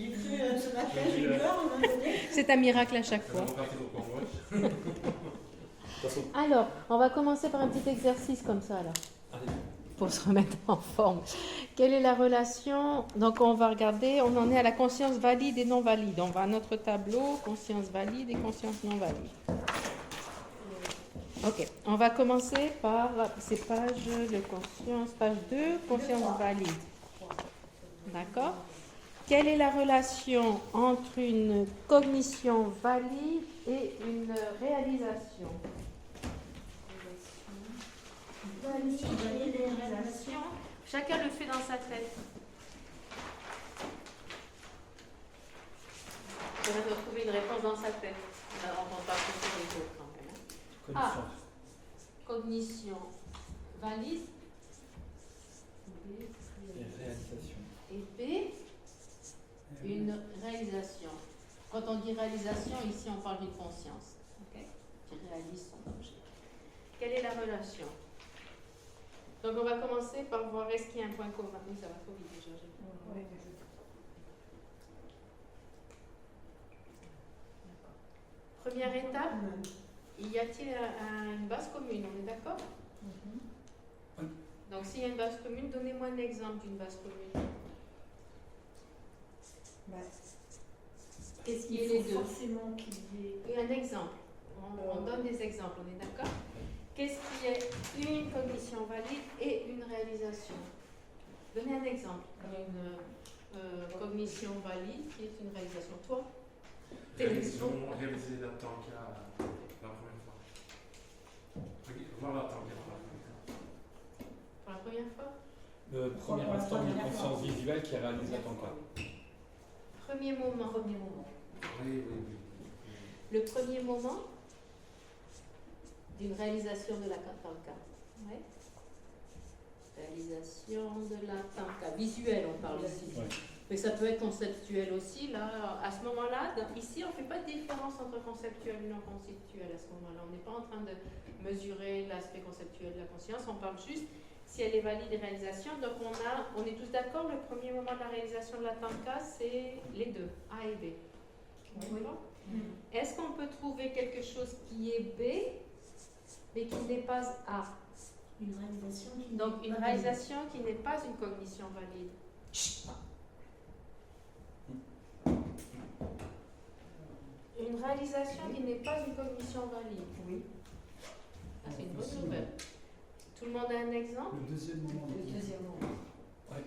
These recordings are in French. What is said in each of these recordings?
J'ai cru ce matin, j'ai eu peur à un moment donné. C'est un miracle à chaque fois. Alors, on va commencer par un petit exercice comme ça, là, pour se remettre en forme. Quelle est la relation? Donc, on va regarder, on en est à la conscience valide et non valide. On va à notre tableau, conscience valide et conscience non valide. Ok, on va commencer par ces pages de conscience, page 2, conscience valide. D'accord? Quelle est la relation entre une cognition valide et une réalisation? Valide et réalisation. Chacun le fait dans sa tête. On va retrouver une réponse dans sa tête. On va pas faire les autres quand même. A. Cognition valide. Et réalisation. Et B. Une réalisation. Quand on dit réalisation, ici on parle d'une conscience. Okay? Qui réalise son objet. Quelle est la relation? Donc on va commencer par voir est-ce qu'il y a un point commun. Oui, ça va trop vite déjà. Oui. Première étape, y a-t-il une base commune? On est d'accord? Oui. Donc s'il y a une base commune, donnez-moi un exemple d'une base commune. Qu'est-ce qui est les deux? Forcément qu'il y ait. Oui, un exemple. On donne des exemples, on est d'accord? Qu'est-ce qui est une cognition valide et une réalisation? Donnez un exemple. Une cognition valide qui est une réalisation. Toi? Réaliser la tanka la première fois. Voir la tanka Pour la première fois? Le premier instant de conscience visuelle qui réalise la tanka. Premier moment. Oui. Le premier moment d'une réalisation de la tanka. Ouais. Réalisation de la tanka. Visuelle, on parle ici. Ouais. Mais ça peut être conceptuel aussi. Là, à ce moment-là, ici, on ne fait pas de différence entre conceptuel et non conceptuel à ce moment-là. On n'est pas en train de mesurer l'aspect conceptuel de la conscience. On parle juste si elle est valide et réalisation. Donc, on est tous d'accord, le premier moment de la réalisation de la tanka, c'est les deux, A et B. Oui. Est-ce qu'on peut trouver quelque chose qui est B, mais qui n'est pas A? Une réalisation qui Donc, une réalisation qui n'est pas une cognition valide. Une réalisation qui n'est pas une cognition valide. Oui. Ah, c'est une bonne nouvelle. Tout le monde a un exemple? Le deuxième moment. Le deuxième moment. Ouais.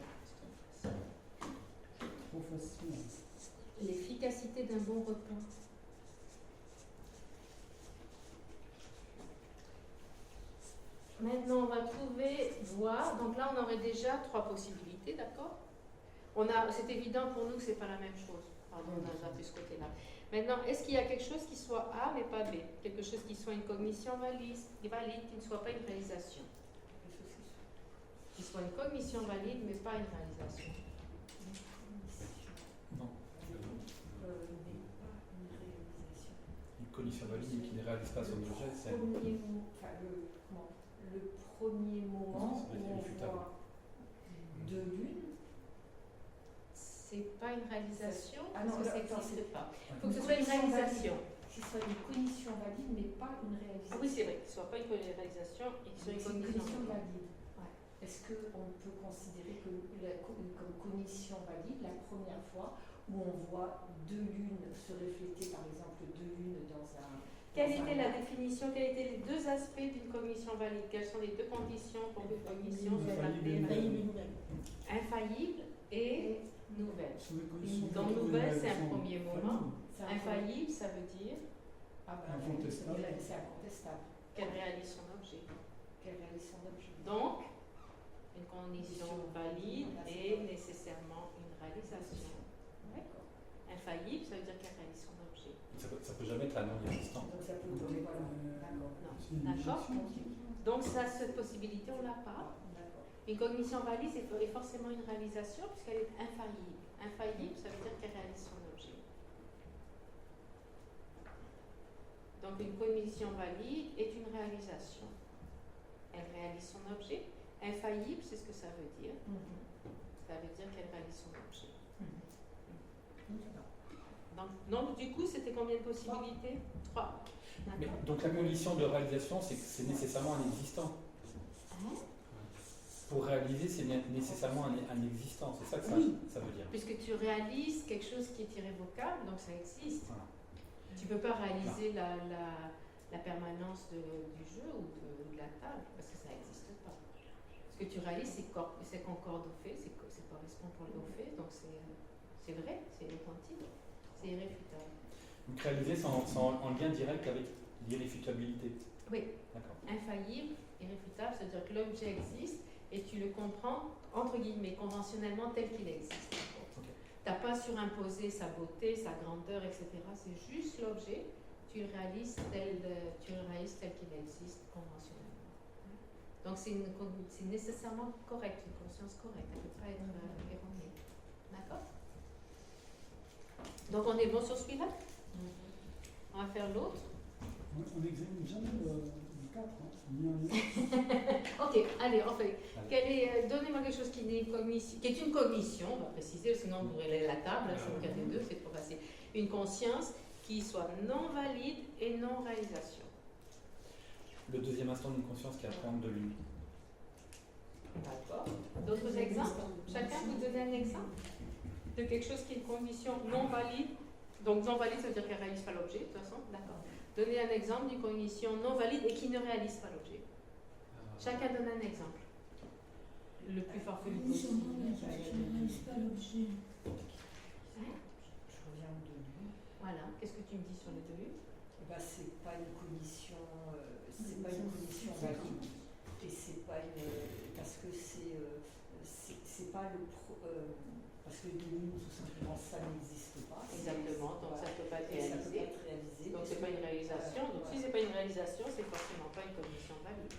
Trop facile. L'efficacité d'un bon repas. Maintenant, on va voir. Donc là, on aurait déjà 3 possibilités, d'accord? C'est évident pour nous que ce n'est pas la même chose. Pardon, on a zappé ce côté-là. Maintenant, est-ce qu'il y a quelque chose qui soit A mais pas B? Quelque chose qui soit une cognition valide, qui ne soit pas une réalisation? Qui soit une cognition valide mais pas une réalisation? Non. Une cognition valide et qui ne réalise pas son objet, c'est Le premier moment où on voit deux lunes. C'est pas une réalisation Ah non, parce que ça attends, n'existe pas. Il Il faut que ce soit une réalisation. Ce soit une cognition valide, mais pas une réalisation. Ah oui, c'est vrai, que ce ne soit pas une réalisation et que ce soit une cognition valide. Ouais. Est-ce qu'on peut considérer que comme cognition valide, la première fois où on voit deux lunes se refléter, par exemple deux lunes dans un... Quelle était la définition? Quels étaient les deux aspects d'une cognition valide? Quelles sont les deux conditions pour qu'une cognition soit valide? Infaillible et nouvelle. Donc nouvelle, c'est un premier moment. Infaillible, ça veut dire incontestable. C'est incontestable. qu'elle réalise son objet. Donc, une condition valide est nécessairement une réalisation. Infaillible, ça veut dire qu'elle réalise son objet. Ça peut jamais être la non-existence. Donc ça peut donner, voilà. D'accord. Donc cette possibilité, on l'a pas. Une cognition valide, c'est forcément une réalisation puisqu'elle est infaillible. Infaillible, ça veut dire qu'elle réalise son objet. Donc une cognition valide est une réalisation. Elle réalise son objet. Infaillible, c'est ce que ça veut dire. Ça veut dire qu'elle réalise son objet. Donc, du coup, c'était combien de possibilités? 3. Mais, D'accord. donc la condition de réalisation, c'est que c'est nécessairement un existant. Hein? Pour réaliser, c'est nécessairement un existant. C'est ça que Oui. ça veut dire. Puisque tu réalises quelque chose qui est irrévocable, donc ça existe. Voilà. Tu ne peux pas réaliser la permanence du jeu ou de la table, parce que ça n'existe pas. Ce que tu réalises, c'est concorde au fait, c'est correspond pour le fait, donc c'est vrai, c'est authentique, c'est irréfutable. Donc réaliser, c'est en lien direct avec l'irréfutabilité. Oui, D'accord. infaillible, irréfutable, c'est-à-dire que l'objet existe et tu le comprends, entre guillemets, conventionnellement tel qu'il existe. Ok. Tu n'as pas surimposé sa beauté, sa grandeur, etc. C'est juste l'objet, tu le réalises tel qu'il existe conventionnellement. Donc c'est nécessairement correct, une conscience correcte, elle ne peut pas être erronée. D'accord? Donc on est bon sur celui-là? On va faire l'autre. On n'examine jamais le 4, ni un ni l'autre. Ok, allez, on fait. Donnez-moi quelque chose qui est une cognition, on va préciser, sinon vous brûlez la table, c'est le cas des deux, c'est trop facile. Une conscience qui soit non valide et non réalisation. Le deuxième instant d'une conscience qui apprend de lui. D'accord. D'autres exemples? Chacun vous donne un exemple de quelque chose qui est une condition non valide. Donc non valide, ça veut dire qu'elle ne réalise pas l'objet, de toute façon. D'accord. Donnez un exemple d'une cognition non valide et qui ne réalise pas l'objet. Chacun donne un exemple. Le plus farfelu possible. Qui ne réalise pas l'objet. Hein? Je reviens au début. Voilà. Qu'est-ce que tu me dis sur le début? C'est pas une cognition, valide. Et c'est pas parce que c'est pas parce que de nous, tout simplement, ça n'existe pas. Exactement. Donc ça ne peut pas être Et ça peut réalisé. pas être réalisé. Donc c'est pas une réalisation. Donc si c'est pas une réalisation, c'est forcément pas une cognition valide.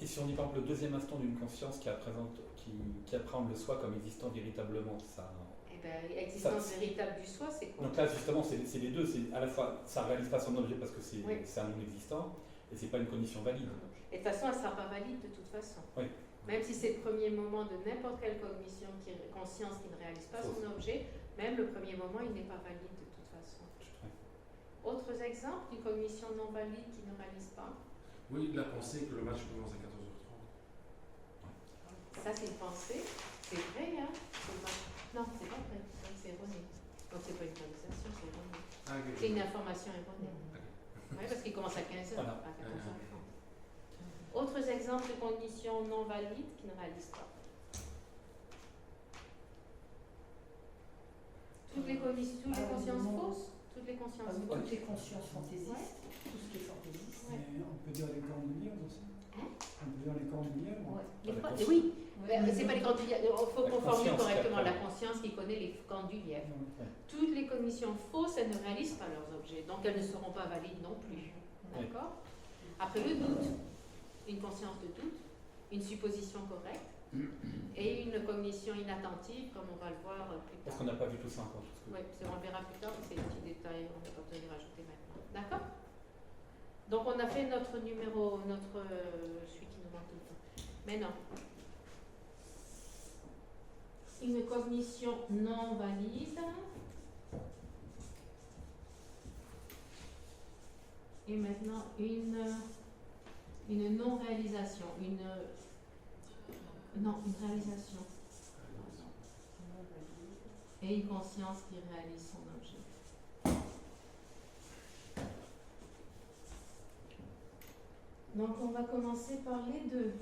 Et si on dit par exemple le deuxième instant d'une conscience qui appréhende le soi comme existant véritablement, ça. Eh bien, existence véritable du soi, c'est quoi? Donc là justement c'est les deux, c'est à la fois ça réalise pas son objet parce que c'est Oui. un non-existant et c'est pas une condition valide. Et de toute façon, elle ne sera pas valide de toute façon. Oui. Même si c'est le premier moment de n'importe quelle conscience qui ne réalise pas son objet, même le premier moment, il n'est pas valide de toute façon. Autres exemples d'une cognition non valide qui ne réalise pas? Oui, la pensée que le match commence à 14h30. Ça, c'est une pensée. C'est vrai, hein? Non, c'est pas vrai. Donc, c'est erroné. Donc, c'est pas une réalisation, c'est erroné. Ah, ok. C'est une information erronée. Oui, parce qu'il commence à 15h, Voilà. pas à 14h30. Autres exemples de conditions non valides qui ne réalisent pas. Toutes les consciences fausses, toutes les consciences fausses. Toutes les consciences fantaisistes, tout ce qui est fantaisiste. Ouais. Mais on peut dire les cornes du lièvre aussi. Hein? On peut dire les cornes du lièvre. Oui, mais c'est pas les cornes du lièvre. Il faut La qu'on formule conscience correctement qui la conscience qui connaît les cornes du lièvre. Ouais. Toutes les cognitions fausses, elles ne réalisent pas leurs objets, donc elles ne seront pas valides non plus. D'accord? Après le doute, une conscience de doute, une supposition correcte et une cognition inattentive, comme on va le voir plus Parce tard. qu'on n'a pas vu tout ça encore. Oui, on le verra plus tard, c'est des petits détails, on n'a pas besoin de les rajouter maintenant. D'accord? Donc on a fait notre numéro, celui qui nous manque tout le temps. Maintenant, une cognition non valide. Et maintenant, une non-réalisation, une réalisation. Et une conscience qui réalise son objet. Donc, on va commencer par les deux.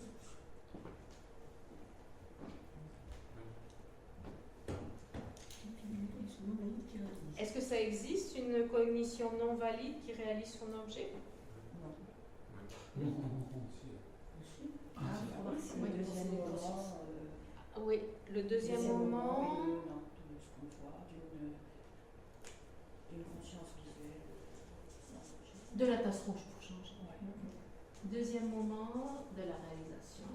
Est-ce que ça existe, une cognition non valide qui réalise son objet? Non. C'est le deuxième moment. Oui, le deuxième moment. De ce qu'on voit, d'une conscience visuelle. De la tasse rouge pour changer. Ouais. Deuxième moment de la réalisation.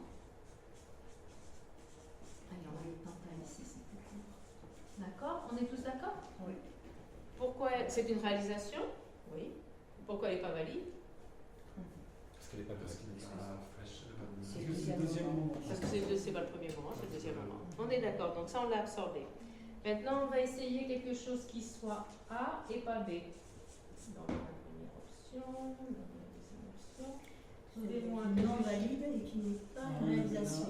Allez, on va le tenter ici, c'est plus court. D'accord? On est tous d'accord? Oui. Pourquoi c'est une réalisation? Oui. Pourquoi elle n'est pas valide? Parce qu'elle n'est pas Parce valide. qu'il est pas fraîche, elle est pas bonne. C'est C'est le deuxième moment. Parce que c'est pas le premier moment, c'est le deuxième moment. On est d'accord, donc ça on l'a absorbé. Maintenant, on va essayer quelque chose qui soit A et pas B. Dans la première option, dans la deuxième option. Trouvez-moi un non quelque valide et qui n'est pas une réalisation.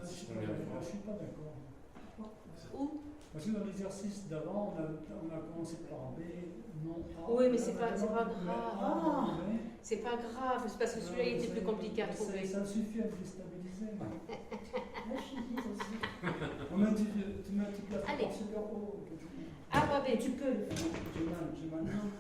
Je ne suis pas d'accord. Où? Parce que dans l'exercice d'avant, on a commencé par B, non A. Oui, mais c'est pas Maintenant, grave. on met A, on met- C'est pas grave, c'est parce que celui-là il était plus compliqué à trouver. Ça suffit à me déstabiliser. Moi, je suis dit aussi. Tu mets un petit plat Allez. par super haut. A pas B. Tu peux le faire. J'ai mal. Non,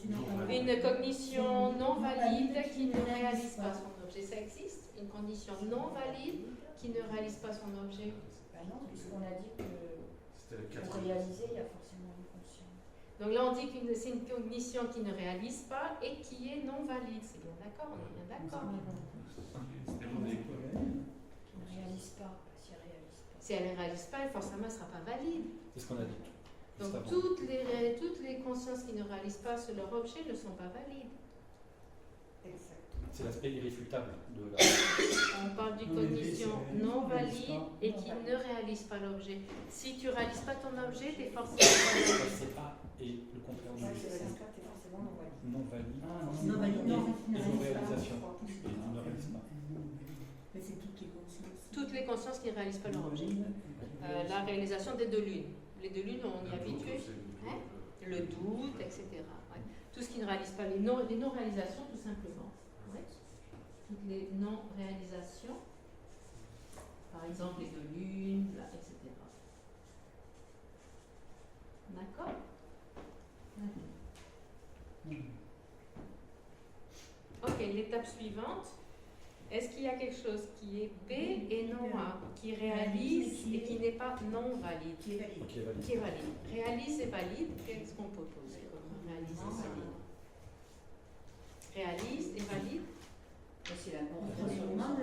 tu n'as pas Une cognition non valide qui ne réalise pas son objet. Ça existe? Une condition non valide qui ne réalise pas son objet. Bah non, puisqu'on a dit que C'était le pour 4. réaliser, il y a forcément une conscience. Donc là, on dit que c'est une cognition qui ne réalise pas et qui est non valide. C'est bien d'accord? On est bien d'accord. C'était mon école. Qui ne réalise pas, si elle réalise pas. Si elle ne réalise pas, forcément, elle ne sera pas valide. C'est ce qu'on a dit. Donc Juste avant. toutes les consciences qui ne réalisent pas leur objet ne sont pas valides. Exactement. C'est l'aspect irréfutable de la. On parle d'une Non, mais cognition c'est- non réalise valide pas. et qui ne réalise pas l'objet. Si tu ne réalises pas ton objet, tu es forcément pas valide. C'est A et le contraire Donc, du si elle réalise pas, t'es forcément non valide. non valide Non valide, non, et ne non réalise pas. réalisation. Et qui ne réalise pas. Mais c'est toutes les consciences. Toutes les consciences qui ne réalisent pas leur objet. La réalisation des deux lunes. Les deux lunes, on y est habitué. Hein? Le doute, etc. Ouais. Tout ce qui ne réalise pas, les non-réalisations, tout simplement. Ouais. Toutes les non-réalisations, par exemple les deux lunes, là, etc. D'accord? Ok, l'étape suivante. Est-ce qu'il y a quelque chose qui est B et non A, qui réalise et qui n'est pas non valide? Qui est valide. Ok, valide. Qui est valide. Réalise et valide, qu'est-ce qu'on peut poser comme réalise et valide? Réalise et valide, C'est la Premièrement,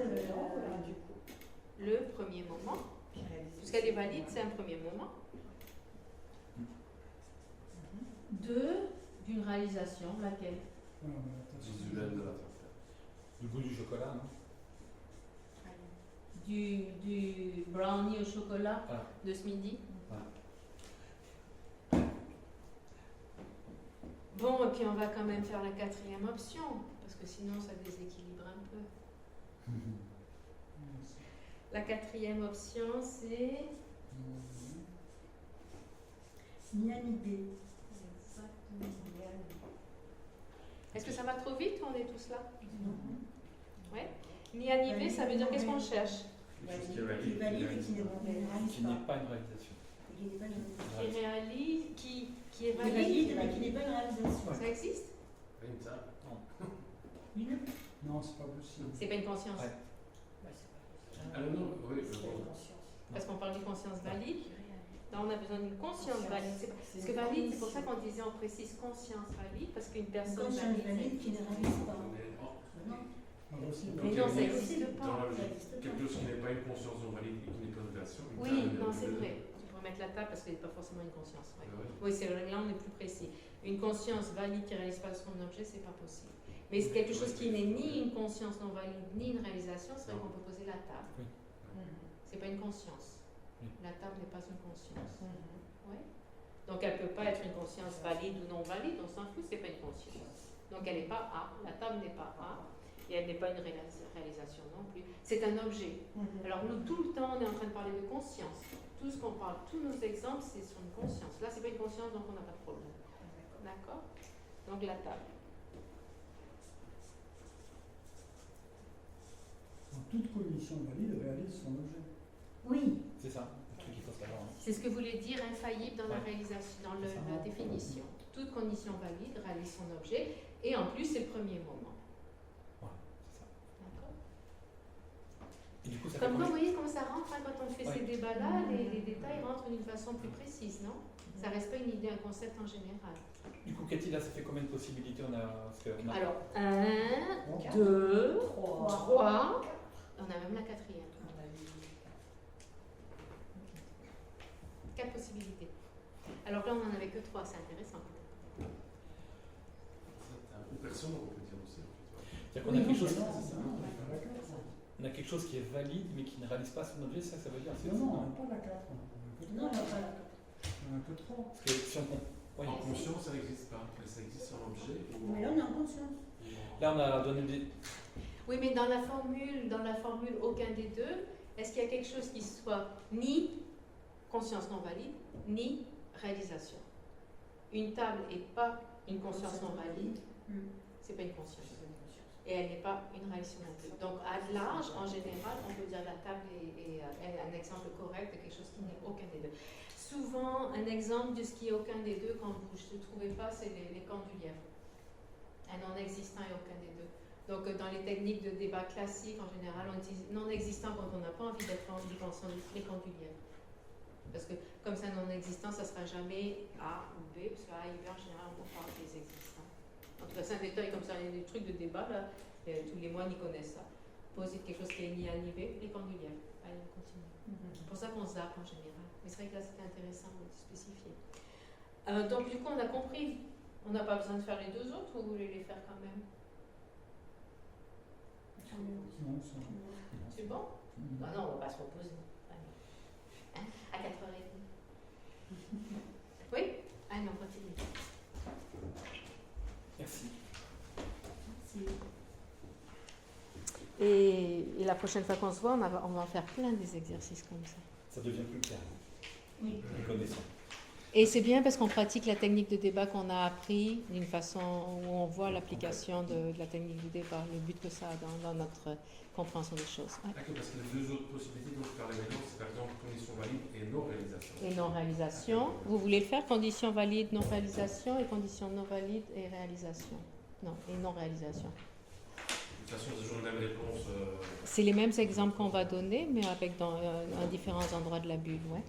du coup. le premier moment. Puisqu'elle est valide, c'est un premier moment. Deux, d'une réalisation, laquelle? Visuel de la terre. Du goût du chocolat, non? Du brownie au chocolat Ah. de ce midi. Ah. Bon, et puis on va quand même faire la quatrième option, parce que sinon ça déséquilibre un peu. La quatrième option, c'est... Ni A ni B. Est-ce que ça va trop vite ou on est tous là? Ouais. Ni A ni B, ça veut dire qu'est-ce qu'on cherche? Quelque chose qui est Qui est valide. valide et qui ne réalise Qui pas. n'est pas une réalisation. Et qui n'est pas une réalisation. Qui réalise, qui est Qui est valide? valide mais qui n'est pas une réalisation. Ça existe? Une table. Une Non, c'est pas possible. C'est pas une conscience. Ouais. Ah non, oui, C'est bon. une conscience. Parce qu'on parle de conscience valide. Là, on a besoin d'une conscience valide. Parce que valide, c'est pour ça qu'on disait, on précise conscience valide, parce qu'une Une personne conscience valide, valide qui ne réalise pas. On est- oh, Non, Pas possible. mais non, ça n'existe Dans pas. la logique, ça existe pas. quelque chose qui n'est pas une conscience non valide et qui n'est pas une version. une Oui, table, non, une c'est table. vrai. Tu pourrais mettre la table parce qu'elle n'est pas forcément une conscience. Ouais. Ouais. Oui, c'est vrai, là on est plus précis. Une conscience valide qui ne réalise pas son objet, c'est pas possible. Mais c'est quelque chose qui n'est ni une conscience non valide, ni une réalisation, c'est vrai qu'on peut poser la table. C'est pas une conscience. Oui. La table n'est pas une conscience. Ouais. Donc elle ne peut pas être une conscience valide ou non valide, on s'en fout, c'est pas une conscience. Donc elle n'est pas A, la table n'est pas A, et elle n'est pas une réalisation non plus. C'est un objet. Alors nous, tout le temps, on est en train de parler de conscience. Tout ce qu'on parle, tous nos exemples, c'est sur une conscience. Là, c'est pas une conscience, donc on n'a pas de problème. D'accord? Donc la table. Donc, toute cognition valide réalise son objet. oui, C'est ça, le truc qu'il faut savoir. hein. C'est ce que voulait dire infaillible dans la Ouais. réalisation, dans C'est ça. la définition. Toute condition valide réalise son objet, et en plus, c'est le premier moment. Voilà, c'est ça. D'accord? Et du coup, ça fait Comme quoi, combien vous voyez comment ça rentre hein, quand on fait Ouais. ces débats-là, les détails rentrent d'une façon plus précise, non? Ça reste pas une idée, un concept en général. Du coup, Cathy, là, ça fait combien de possibilités on a, parce que on a- Alors, 1, Bon. 2, 3. 3, on a même la quatrième. 4 possibilités. Alors là, on n'en avait que 3, c'est intéressant. Ou personne, on peut dire aussi. C'est-à-dire qu'on a quelque chose, non, c'est ça. non, pas la 4. On a quelque chose qui est valide mais qui ne réalise pas son objet, ça veut dire c'est Non, non, pas la 4. non, on n'a pas la Il n'y en a que 3. Parce que si on- oui. En conscience, ça n'existe pas. Mais ça existe en objet ou Mais là, on est en conscience. Là, on a donné des. Oui, mais dans la formule aucun des deux, est-ce qu'il y a quelque chose qui soit ni conscience non valide, ni réalisation? Une table n'est pas une conscience non valide, c'est pas une conscience. Et elle n'est pas une réaction non plus. Donc, à large, en général, on peut dire la table est un exemple correct de quelque chose qui n'est aucun des deux. Souvent, un exemple de ce qui est aucun des deux, quand vous ne trouvez pas, c'est les cornes du lièvre. Un non-existant et aucun des deux. Donc, dans les techniques de débat classiques, en général, on utilise non-existant quand on n'a pas envie d'être en dimension les cornes du lièvre. Parce que, comme c'est un non-existant, ça ne sera jamais A ou B, parce que A et B, en général, on parle des existants. En tout cas, c'est un détail comme ça, il y a des trucs de débat, là, tous les moines, ils connaissent ça. Poser quelque chose qui est ni A ni B, les cornes du lièvre. Allez, on continue. C'est pour ça qu'on zappe en général. Mais c'est vrai que là, c'était intéressant de spécifier. Donc, du coup, on a compris. On n'a pas besoin de faire les deux autres, ou vous voulez les faire quand même? Non, ça. C'est bon? Ah non, on ne va pas se reposer. Allez. Hein? À 4h30. Oui? Allez, on continue. Merci. Et la prochaine fois qu'on se voit, on va en faire plein des exercices comme ça. Ça devient plus clair. Oui. Les connaissances. Et c'est bien parce qu'on pratique la technique de débat qu'on a appris d'une façon où on voit l'application de la technique de débat, le but que ça a dans notre compréhension des choses. Ouais. D'accord, parce que les deux autres possibilités dont je parlais maintenant, c'est par exemple condition valide et non-réalisation. Et non-réalisation. Vous voulez le faire? Condition valide, non-réalisation, et condition non valide et réalisation. Non, et non-réalisation. De toute façon, c'est toujours la même réponse. C'est les mêmes exemples qu'on va donner, mais avec à différents endroits de la bulle, ouais.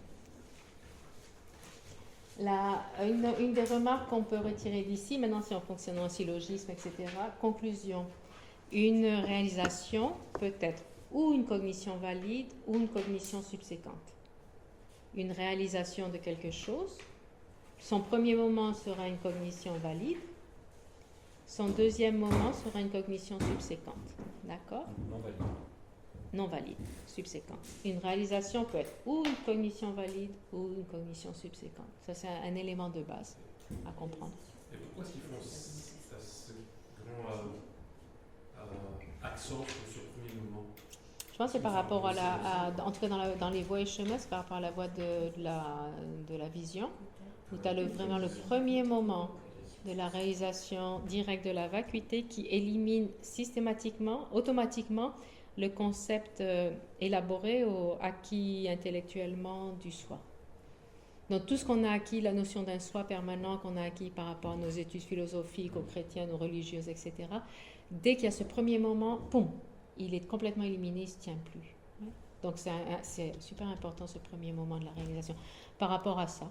Une des remarques qu'on peut retirer d'ici, maintenant si on fonctionne en syllogisme, etc., conclusion. Une réalisation peut être ou une cognition valide ou une cognition subséquente. Une réalisation de quelque chose, son premier moment sera une cognition valide, son deuxième moment sera une cognition subséquente. D'accord? Non valide. Non valide, subséquente. Une réalisation peut être ou une cognition valide ou une cognition subséquente. Ça, c'est un élément de base à comprendre. Et pourquoi est-ce qu'ils font ce grand accent sur le premier moment? Je pense que c'est par rapport en tout cas dans les voies et chemins, c'est par rapport à la voie de la vision, où tu as vraiment le premier moment de la réalisation directe de la vacuité qui élimine systématiquement, automatiquement, le concept élaboré ou acquis intellectuellement du soi. Donc tout ce qu'on a acquis, la notion d'un soi permanent qu'on a acquis par rapport à nos études philosophiques, aux chrétiennes, aux religieuses, etc., dès qu'il y a ce premier moment, poum, il est complètement éliminé, il ne se tient plus. Donc c'est super important ce premier moment de la réalisation par rapport à ça.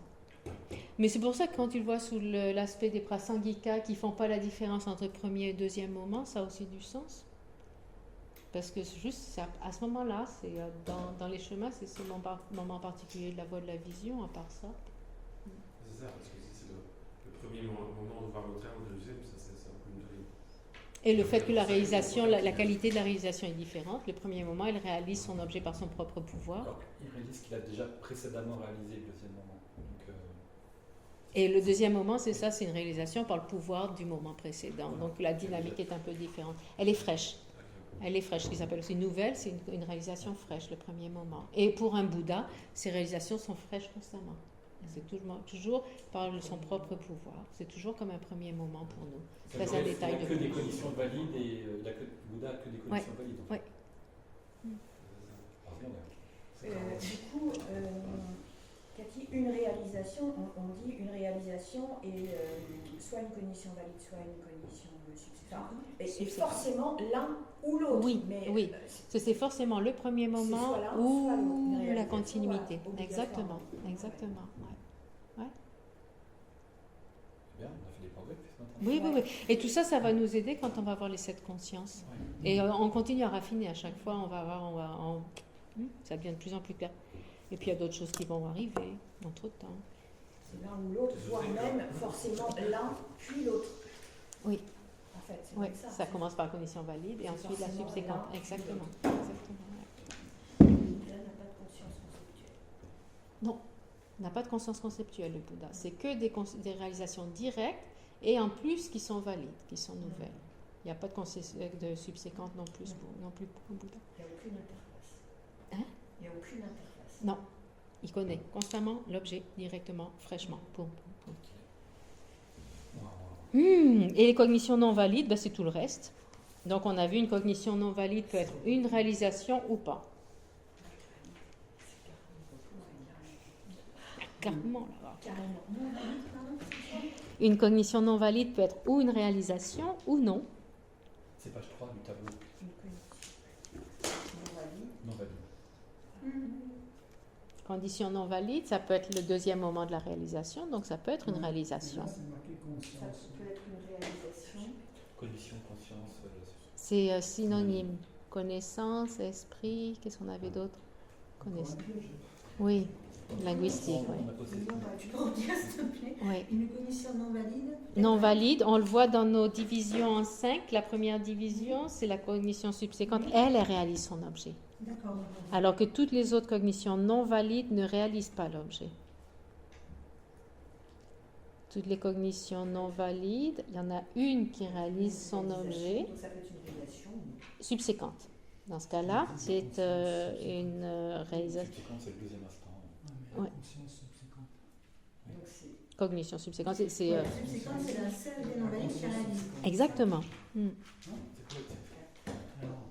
Mais c'est pour ça que quand tu le vois sous l'aspect des prasangika qui ne font pas la différence entre le premier et le deuxième moment, ça a aussi du sens. Parce que juste à ce moment-là, c'est dans les chemins, c'est ce moment particulier de la voie de la vision, à part ça. C'est ça, parce que si c'est le premier moment de voir le train, le deuxième, ça c'est un peu une drôle. Et le fait que la réalisation, la qualité de la réalisation est différente. Le premier moment, elle réalise son objet par son propre pouvoir. Alors, il réalise qu'il a déjà précédemment réalisé le deuxième moment. Donc, Et le deuxième moment, c'est ça, c'est une réalisation par le pouvoir du moment précédent. Donc la dynamique est un peu différente. Elle est fraîche. Elle est fraîche, ce qui s'appelle aussi nouvelle, c'est une réalisation fraîche, le premier moment. Et pour un Bouddha, ces réalisations sont fraîches constamment. C'est toujours par son propre pouvoir. C'est toujours comme un premier moment pour nous. ça C'est un détail il n'y a de que des plus. conditions valides et Bouddha a que des conditions valides. En fait. Heureusement, d'ailleurs. Du coup, Cathy, une réalisation, on dit une réalisation est soit une cognition valide, soit une cognition subséquente. Et forcément l'un ou l'autre. Oui, mais, oui. C'est forcément le premier moment soit l'un, soit ou l'autre. Une la réalisation, continuité. voilà, Exactement, obligatoirement. exactement. Ouais. C'est bien, on a fait des progrès depuis ce matin. Oui, oui, oui. Et tout ça, ça va nous aider quand on va voir les 7 consciences. Ouais. Et on continue à raffiner à chaque fois. On va voir, ça devient de plus en plus clair. Et puis il y a d'autres choses qui vont arriver entre-temps. C'est l'un ou l'autre, voire même forcément l'un puis l'autre. Oui. En fait, c'est Oui, comme ça commence par la condition valide et C'est ensuite la forcément subséquente. l'un puis Exactement. l'autre. Exactement. Ouais. Là, n'a pas de conscience conceptuelle. Non. n'a pas de conscience conceptuelle, le Bouddha. C'est que des réalisations directes et en plus qui sont valides, qui sont nouvelles. Il n'y a pas de conscience de subséquente non plus pour le Bouddha. Il n'y a aucune interface. Hein? Il n'y a aucune interface. Non. Il connaît constamment l'objet directement, fraîchement. Poum, poum, poum. Et les cognitions non valides, c'est tout le reste. Donc on a vu une cognition non valide peut être une réalisation ou pas. Carrément là. Une cognition non valide peut être ou une réalisation ou non. C'est page 3 du tableau. Non valide. Condition non valide, ça peut être le deuxième moment de la réalisation, donc ça peut être une réalisation. Là, c'est marqué Ça conscience. peut être une réalisation. Cognition, conscience. C'est synonyme. Connaissance, esprit, qu'est-ce qu'on avait d'autre? Connaissance. Oui, linguistique, oui. On a posé Non, tu peux redire, s'il te plaît. Oui. Une cognition non valide. Non valide, on le voit dans nos divisions en 5. La première division, c'est la cognition subséquente. Elle réalise son objet. D'accord. Alors que toutes les autres cognitions non valides ne réalisent pas l'objet. Toutes les cognitions non valides, il y en a une qui réalise son objet Donc ça peut être une réalisation. subséquente. Dans ce cas-là, c'est une réalisation. Subséquent, c'est le deuxième instant. Ouais. Conscience subséquente. Donc c'est Cognition subséquente, c'est La subséquence, c'est la seule des non valides qui réalise. exactement. C'est quoi Alors,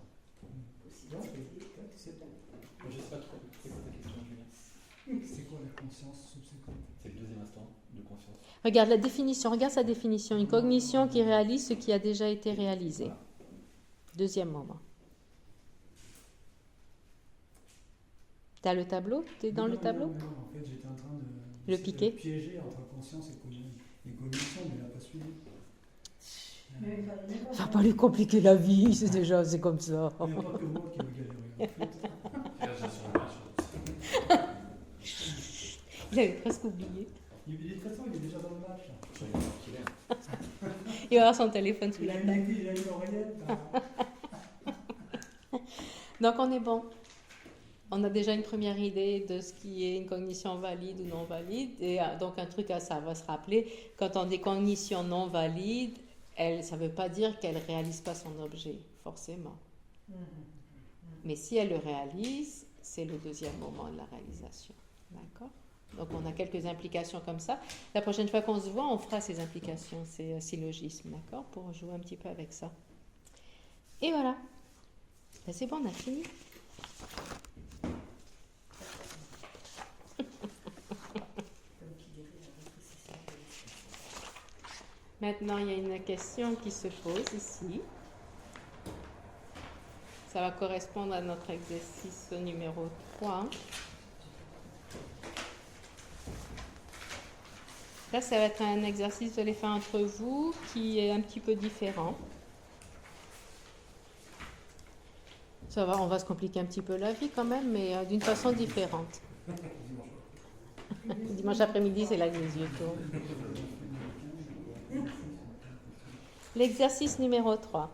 Je sais pas trop. C'est quoi ta question, Julien? c'est quoi la conscience subséquente? C'est le deuxième instant de conscience. Regarde la définition, regarde sa définition. Une cognition qui réalise ce qui a déjà été réalisé. Deuxième moment. T'as le tableau? T'es dans le tableau? Non, en fait, j'étais en train de Le piquer. de piéger entre conscience et cognition, mais il n'a pas suivi. Ça va pas lui compliquer la vie, c'est comme ça. Il n'y a pas que moi qui vais galérer. En fait. Réalisation en match. Il avait presque oublié. De toute façon, il est déjà dans le match. Soyons tranquilles. Il va avoir son téléphone sous Il la a table. une oreillette. Donc on est bon. On a déjà une première idée de ce qui est une cognition valide ou non valide. Et donc un truc à ça va se rappeler, quand on dit cognition non valide, ça ne veut pas dire qu'elle ne réalise pas son objet, forcément. Mais si elle le réalise, c'est le deuxième moment de la réalisation. D'accord? Donc on a quelques implications comme ça. La prochaine fois qu'on se voit, on fera ces implications, ces syllogismes, d'accord? Pour jouer un petit peu avec ça. Et voilà. Ben, c'est bon, on a fini. Maintenant, il y a une question qui se pose ici. Ça va correspondre à notre exercice numéro 3. Là, ça va être un exercice, vous allez faire entre vous, qui est un petit peu différent. Ça va, on va se compliquer un petit peu la vie quand même, mais d'une façon différente. Dimanche après-midi, c'est là que les yeux tournent. L'exercice numéro 3.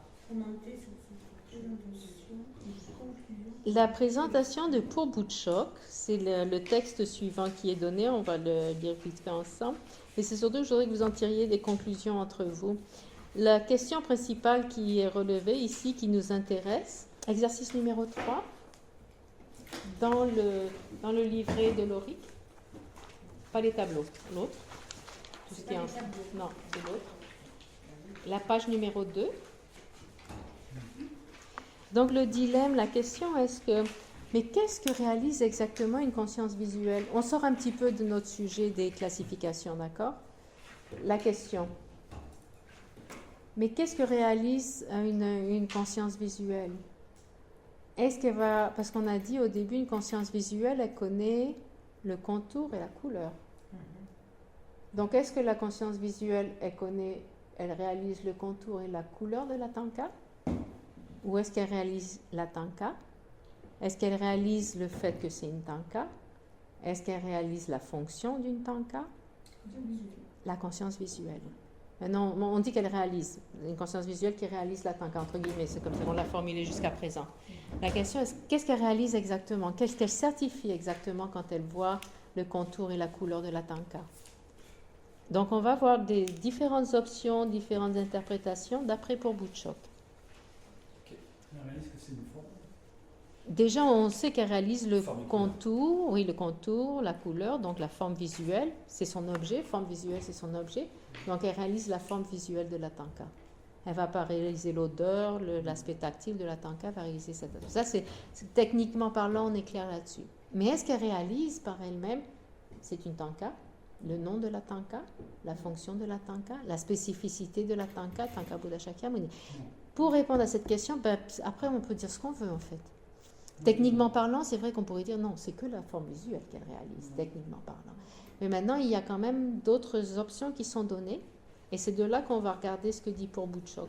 La présentation de Pour bout de choc, c'est le texte suivant qui est donné, on va le lire vite fait ensemble. Et c'est surtout que je voudrais que vous en tiriez des conclusions entre vous. La question principale qui est relevée ici, qui nous intéresse, exercice numéro 3, dans le livret de Lauric, pas les tableaux, l'autre. Tout ce qui est en... Non, c'est l'autre. La page numéro 2. Donc le dilemme, la question, mais qu'est-ce que réalise exactement une conscience visuelle? On sort un petit peu de notre sujet des classifications, d'accord? La question, mais qu'est-ce que réalise une conscience visuelle? Est-ce qu'elle va, parce qu'on a dit au début, une conscience visuelle, elle connaît le contour et la couleur. Donc est-ce que la conscience visuelle, elle réalise le contour et la couleur de la tanka? Ou est-ce qu'elle réalise la tanka? Est-ce qu'elle réalise le fait que c'est une tanka? Est-ce qu'elle réalise la fonction d'une tanka? La conscience visuelle. Maintenant, on dit qu'elle réalise, une conscience visuelle qui réalise la tanka, entre guillemets, c'est comme ça qu'on l'a formulé jusqu'à présent. La question est, qu'est-ce qu'elle réalise exactement? Qu'est-ce qu'elle certifie exactement quand elle voit le contour et la couleur de la tanka. Donc on va voir des différentes options, différentes interprétations d'après pour Boutchok. Elle réalise que c'est une forme. Déjà, on sait qu'elle réalise le Forme et contour, oui, le contour, la couleur, donc la forme visuelle, c'est son objet, forme visuelle, c'est son objet. Donc, elle réalise la forme visuelle de la tanka. Elle ne va pas réaliser l'odeur, l'aspect tactile de la tanka, elle va réaliser cette odeur. Ça, techniquement parlant, on est clair là-dessus. Mais est-ce qu'elle réalise par elle-même, c'est une tanka, le nom de la tanka, la fonction de la tanka, la spécificité de la tanka, tanka Buddha Shakyamuni? Pour répondre à cette question, ben, après, on peut dire ce qu'on veut, en fait. Techniquement parlant, c'est vrai qu'on pourrait dire non, c'est que la forme visuelle qu'elle réalise, techniquement parlant. Mais maintenant, il y a quand même d'autres options qui sont données, et c'est de là qu'on va regarder ce que dit pour Boutchok.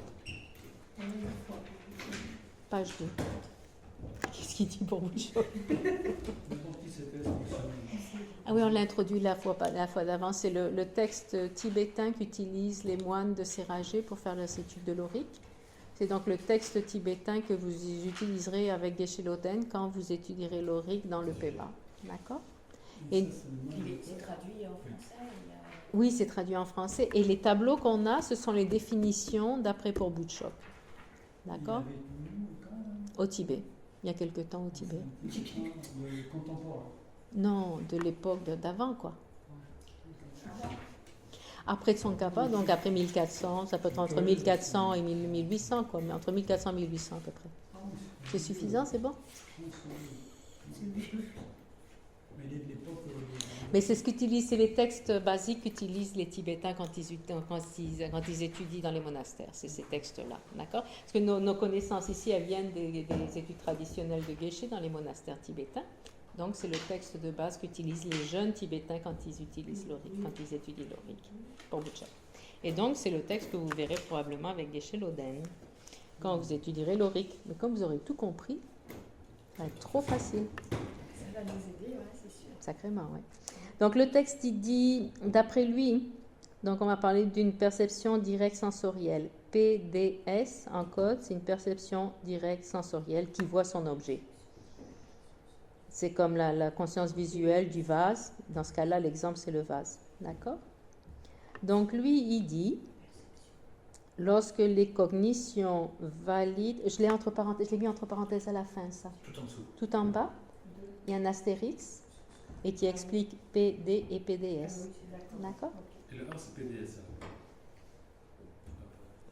Page 2. Qu'est-ce qu'il dit pour Boutchok? Ah oui, on l'a introduit la fois d'avant. C'est le texte tibétain qu'utilisent les moines de Séragé pour faire leurs études de l'aurique. C'est donc le texte tibétain que vous utiliserez avec Geshe Loden quand vous étudierez l'aurique dans le Pema. D'accord? Et C'est traduit en français. oui, c'est traduit en français. Et les tableaux qu'on a, ce sont les définitions d'après pour Boutchok. D'accord? Au Tibet. Il y a quelque temps au Tibet. Contemporain. Non, de l'époque d'avant, quoi. Après Tsongkhapa, donc après 1400, ça peut être entre 1400 et 1800, quoi, mais entre 1400 et 1800 à peu près. C'est suffisant, c'est bon? Mais c'est ce qu'utilisent, c'est les textes basiques qu'utilisent les Tibétains quand ils étudient dans les monastères. C'est ces textes-là, d'accord? Parce que nos connaissances ici, elles viennent des études traditionnelles de Geshe dans les monastères tibétains. Donc, c'est le texte de base qu'utilisent les jeunes Tibétains quand ils utilisent l'aurique, quand ils étudient l'aurique, pour Boutchok. Et donc, c'est le texte que vous verrez probablement avec Geshe Loden quand vous étudierez l'aurique. Mais comme vous aurez tout compris, ça va être trop facile. Ça va nous aider, ouais, c'est sûr. Sacrément, oui. Donc, le texte, il dit, d'après lui, donc on va parler d'une perception directe sensorielle. PDS, en code, c'est une perception directe sensorielle qui voit son objet. C'est comme la conscience visuelle du vase. Dans ce cas-là, l'exemple, c'est le vase. D'accord? Donc, lui, il dit, lorsque les cognitions valides... Je l'ai mis entre parenthèses à la fin, ça. Tout en dessous. Tout en bas, il y a un astérix et qui explique PD et PDS. D'accord? Et le 1, c'est PDS.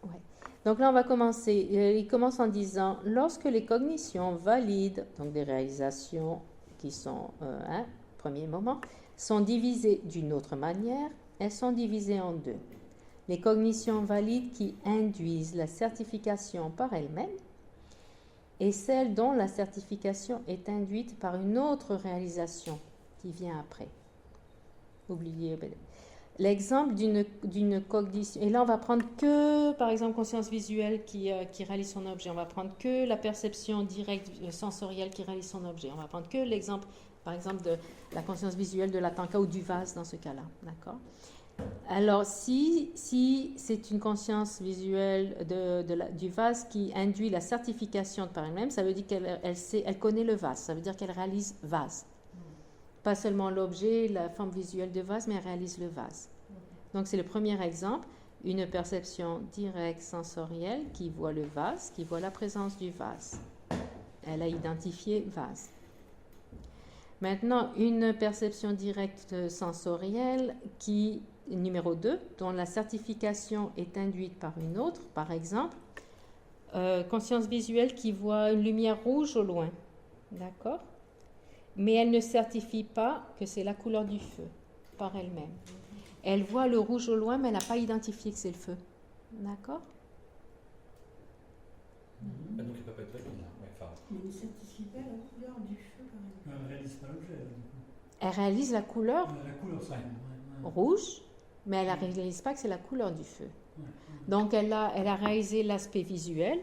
Ouais. Donc là, on va commencer. Il commence en disant, lorsque les cognitions valides, donc des réalisations qui sont, premier moment, sont divisées d'une autre manière, elles sont divisées en deux. Les cognitions valides qui induisent la certification par elles-mêmes et celles dont la certification est induite par une autre réalisation qui vient après. Oubliez l'exemple d'une cognition. Et là, on va prendre que, par exemple, conscience visuelle qui réalise son objet. On va prendre que la perception directe sensorielle qui réalise son objet. On va prendre que l'exemple, par exemple, de la conscience visuelle de la tanka ou du vase dans ce cas-là. D'accord? Alors, si c'est une conscience visuelle du vase qui induit la certification par elle-même, ça veut dire qu'elle connaît le vase. Ça veut dire qu'elle réalise vase. Pas seulement l'objet, la forme visuelle de vase, mais elle réalise le vase. Donc, c'est le premier exemple, une perception directe sensorielle qui voit le vase, qui voit la présence du vase. Elle a identifié vase. Maintenant, une perception directe sensorielle qui, numéro 2, dont la certification est induite par une autre, par exemple, conscience visuelle qui voit une lumière rouge au loin. D'accord? Mais elle ne certifie pas que c'est la couleur du feu par elle-même. Elle voit le rouge au loin, mais elle n'a pas identifié que c'est le feu. D'accord? Donc, il ne peut pas être là. Mais ne certifie pas la couleur du feu, quand même. Elle ne réalise pas l'objet. Elle réalise la couleur La couleur, ça. rouge, mais elle ne réalise pas que c'est la couleur du feu. Donc, elle a réalisé l'aspect visuel,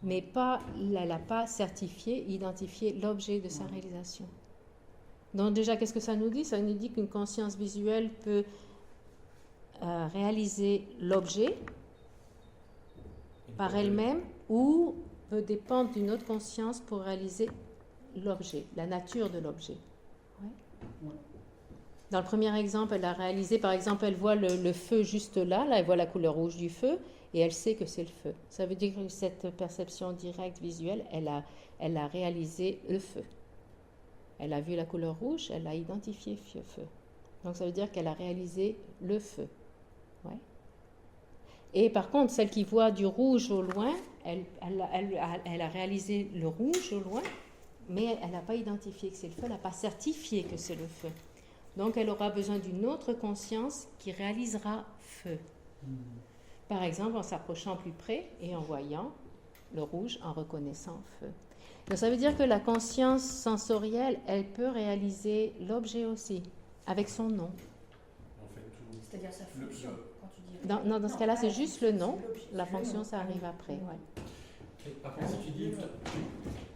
mais elle n'a pas certifié, identifié l'objet de sa réalisation. Donc déjà, qu'est-ce que ça nous dit? Ça nous dit qu'une conscience visuelle peut réaliser l'objet par elle-même ou peut dépendre d'une autre conscience pour réaliser l'objet, la nature de l'objet. Ouais. Ouais. Dans le premier exemple, elle a réalisé, par exemple, elle voit le feu juste là, elle voit la couleur rouge du feu, et elle sait que c'est le feu. Ça veut dire que cette perception directe visuelle, elle a réalisé le feu. Elle a vu la couleur rouge, elle a identifié le feu. Donc ça veut dire qu'elle a réalisé le feu. Ouais. Et par contre, celle qui voit du rouge au loin, elle a réalisé le rouge au loin, mais elle n'a pas identifié que c'est le feu, elle n'a pas certifié que c'est le feu. Donc elle aura besoin d'une autre conscience qui réalisera feu. Par exemple, en s'approchant plus près et en voyant le rouge, en reconnaissant feu. Donc ça veut dire que la conscience sensorielle, elle peut réaliser l'objet aussi, avec son nom. En fait, tout. C'est-à-dire sa fonction, quand tu dis. Dans ce cas-là, pas c'est la juste fonction, le nom. c'est l'objet. La C'est le fonction, nom. ça arrive après. Ouais. Et par contre, si tu dis,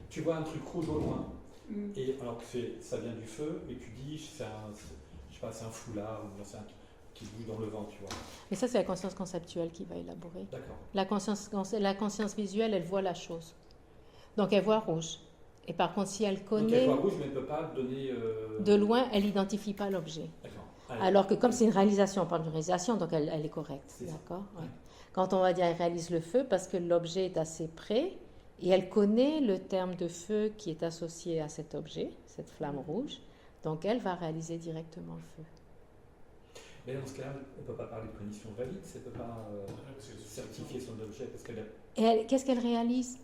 tu vois un truc rouge au loin, et alors que ça vient du feu, et tu dis, c'est un foulard, ou c'est un truc qui bouge dans le vent, tu vois. Mais ça, c'est la conscience conceptuelle qui va élaborer. D'accord. La conscience visuelle, elle voit la chose. Donc, elle voit rouge. Et par contre, si elle Donc connaît elle voit rouge, mais elle ne peut pas donner... de loin, elle n'identifie pas l'objet. D'accord. Allez. Alors que comme c'est une réalisation, pas une réalisation, donc elle est correcte. C'est ça. D'accord. Ouais. Ouais. Quand on va dire elle réalise le feu, parce que l'objet est assez près, et elle connaît le terme de feu qui est associé à cet objet, cette flamme rouge, donc elle va réaliser directement le feu. Mais dans ce cas-là, on ne peut pas parler de cognition valide, elle ne peut pas certifier son objet, parce qu'elle a Et qu'est-ce qu'elle réalise?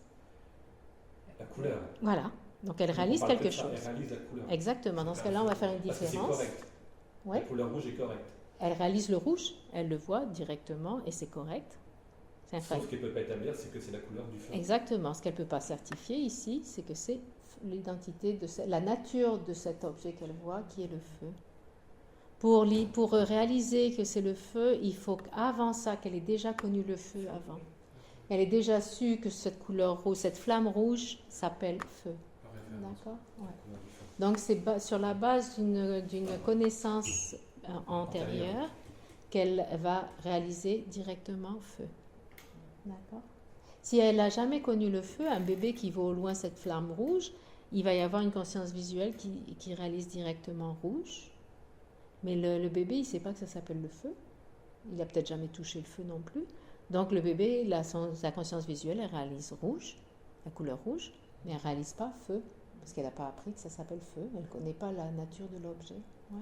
la couleur. Voilà. Donc elle Donc, réalise on parle quelque que de ça, chose. Elle réalise la couleur. Exactement. Dans ce cas-là, on va faire une Parce que c'est différence. correct. Ouais. La couleur rouge est correcte. Elle réalise le rouge, elle le voit directement et c'est correct. C'est un fait. Sauf ce qu'elle ne peut pas établir, c'est que c'est la couleur du feu. Exactement. Ce qu'elle ne peut pas certifier ici, c'est que c'est l'identité de la nature de cet objet qu'elle voit qui est le feu. Pour réaliser que c'est le feu, il faut qu'avant ça, qu'elle ait déjà connu le feu avant. Elle ait déjà su que cette couleur rouge, cette flamme rouge s'appelle feu. Par référence. D'accord. Ouais. La couleur du feu. Donc c'est sur la base d'une connaissance antérieure qu'elle va réaliser directement feu. D'accord. Si elle n'a jamais connu le feu, un bébé qui voit au loin cette flamme rouge, il va y avoir une conscience visuelle qui réalise directement rouge. Mais le bébé, il ne sait pas que ça s'appelle le feu. Il n'a peut-être jamais touché le feu non plus. Donc le bébé, sa conscience visuelle, elle réalise rouge, la couleur rouge, mais elle ne réalise pas feu, parce qu'elle n'a pas appris que ça s'appelle feu. Elle ne connaît pas la nature de l'objet. Ouais.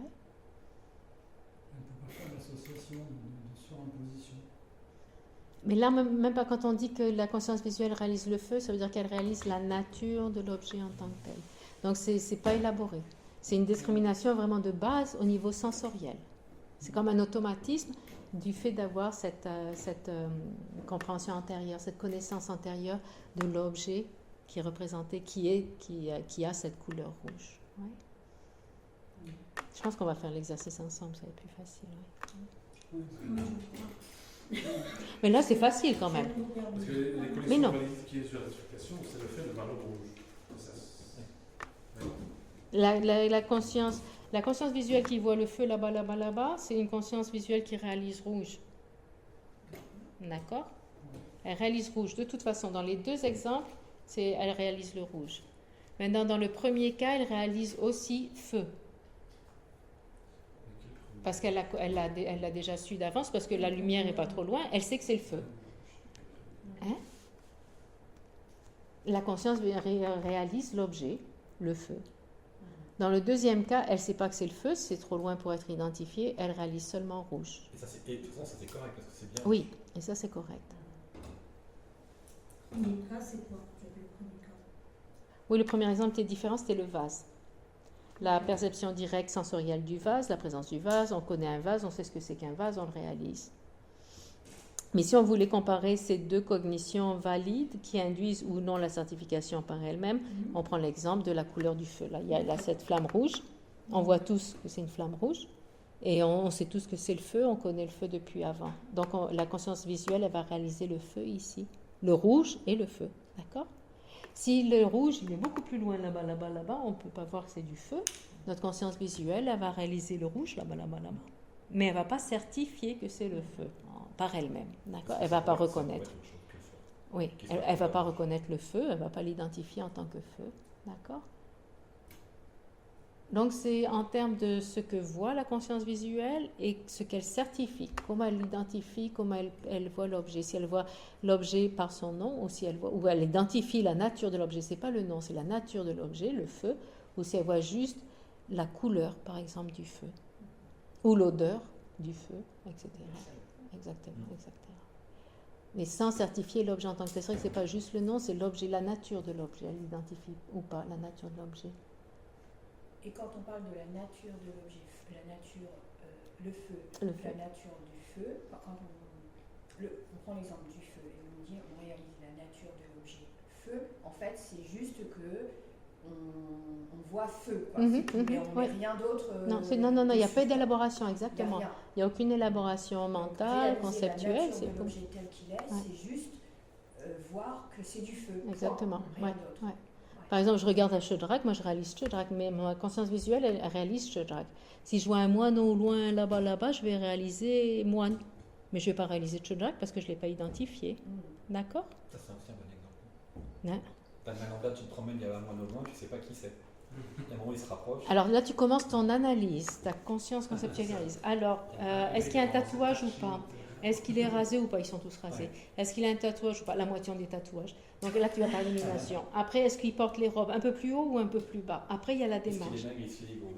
Elle ne peut pas faire l'association de surimposition. Mais là, même pas quand on dit que la conscience visuelle réalise le feu, ça veut dire qu'elle réalise la nature de l'objet en tant que tel. Donc, c'est pas élaboré. C'est une discrimination vraiment de base au niveau sensoriel. C'est comme un automatisme du fait d'avoir cette compréhension antérieure, cette connaissance antérieure de l'objet qui est représenté, qui a cette couleur rouge. Ouais. Je pense qu'on va faire l'exercice ensemble, ça va être plus facile. Ouais. Mais là, c'est facile quand même. Parce que les Mais collections non. valides qui est sur la explication, c'est le fait de voir le rouge. Ça, La conscience visuelle qui voit le feu là-bas, c'est une conscience visuelle qui réalise rouge. D'accord? Elle réalise rouge. De toute façon, dans les deux exemples, elle réalise le rouge. Maintenant, dans le premier cas, elle réalise aussi feu. Parce qu'elle l'a déjà su d'avance, parce que la lumière n'est pas trop loin, elle sait que c'est le feu. Hein? La conscience réalise l'objet, le feu. Dans le deuxième cas, elle ne sait pas que c'est le feu, c'est trop loin pour être identifié, elle réalise seulement rouge. Et de toute façon, ça c'est correct, parce que c'est bien. Oui, et ça c'est correct. Le cas, c'est quoi? J'avais le premier cas. Oui, le premier exemple était différent, c'était le vase. La perception directe sensorielle du vase, la présence du vase, on connaît un vase, on sait ce que c'est qu'un vase, on le réalise. Mais si on voulait comparer ces deux cognitions valides qui induisent ou non la certification par elle-même, on prend l'exemple de la couleur du feu. Là, il y a là, cette flamme rouge, on voit tous que c'est une flamme rouge, et on sait tous que c'est le feu, on connaît le feu depuis avant. Donc la conscience visuelle, elle va réaliser le feu ici, le rouge et le feu, d'accord ? Si le rouge, il est beaucoup plus loin là-bas, on ne peut pas voir que c'est du feu. Notre conscience visuelle, elle va réaliser le rouge là-bas. Mais elle ne va pas certifier que c'est le feu par elle-même. D'accord ? Elle ne va pas reconnaître. Oui, elle ne va pas reconnaître le feu, elle ne va pas l'identifier en tant que feu. D'accord ? Donc c'est en termes de ce que voit la conscience visuelle et ce qu'elle certifie, comment elle l'identifie, comment elle voit l'objet. Si elle voit l'objet par son nom ou si elle voit, ou elle identifie la nature de l'objet, c'est pas le nom, c'est la nature de l'objet, le feu, ou si elle voit juste la couleur, par exemple, du feu, ou l'odeur du feu, etc. Exactement. Mais sans certifier l'objet en tant que tel. C'est vrai que c'est pas juste le nom, c'est l'objet, la nature de l'objet. Elle identifie ou pas la nature de l'objet. Et quand on parle de la nature de l'objet, la nature, le feu, la nature du feu, quand on prend l'exemple du feu et on dit on réalise la nature de l'objet feu, en fait c'est juste que on voit feu, quoi. Mais on met rien d'autre. Non, il n'y a pas d'élaboration, exactement. Il Il n'y a aucune élaboration mentale, Donc, conceptuelle. c'est l'objet tel qu'il est, c'est juste voir que c'est du feu. Exactement. Rien d'autre. Ouais. Par exemple, je regarde à Chödrak, moi je réalise Chödrak, mais ma conscience visuelle, elle réalise Chödrak. Si je vois un moine au loin, là-bas, je vais réaliser moine. Mais je ne vais pas réaliser Chödrak parce que je ne l'ai pas identifié. D'accord? Ça, c'est aussi un bon exemple. Ouais. T'as le Nalanda, tu te promènes, il y a un moine au loin, tu ne sais pas qui c'est. Il y a un moment, il se rapproche. Alors là, tu commences ton analyse, ta conscience conceptualise. Alors, est-ce qu'il y a un tatouage ou pas? Est-ce qu'il est rasé ou pas? Ils sont tous rasés. Ouais. Est-ce qu'il a un tatouage ou pas? La moitié ont des tatouages. Donc là, tu vas par élimination. Après, est-ce qu'il porte les robes un peu plus haut ou un peu plus bas? Après, il y a la Est-ce démarche. qu'il est maigre et est-il est gros?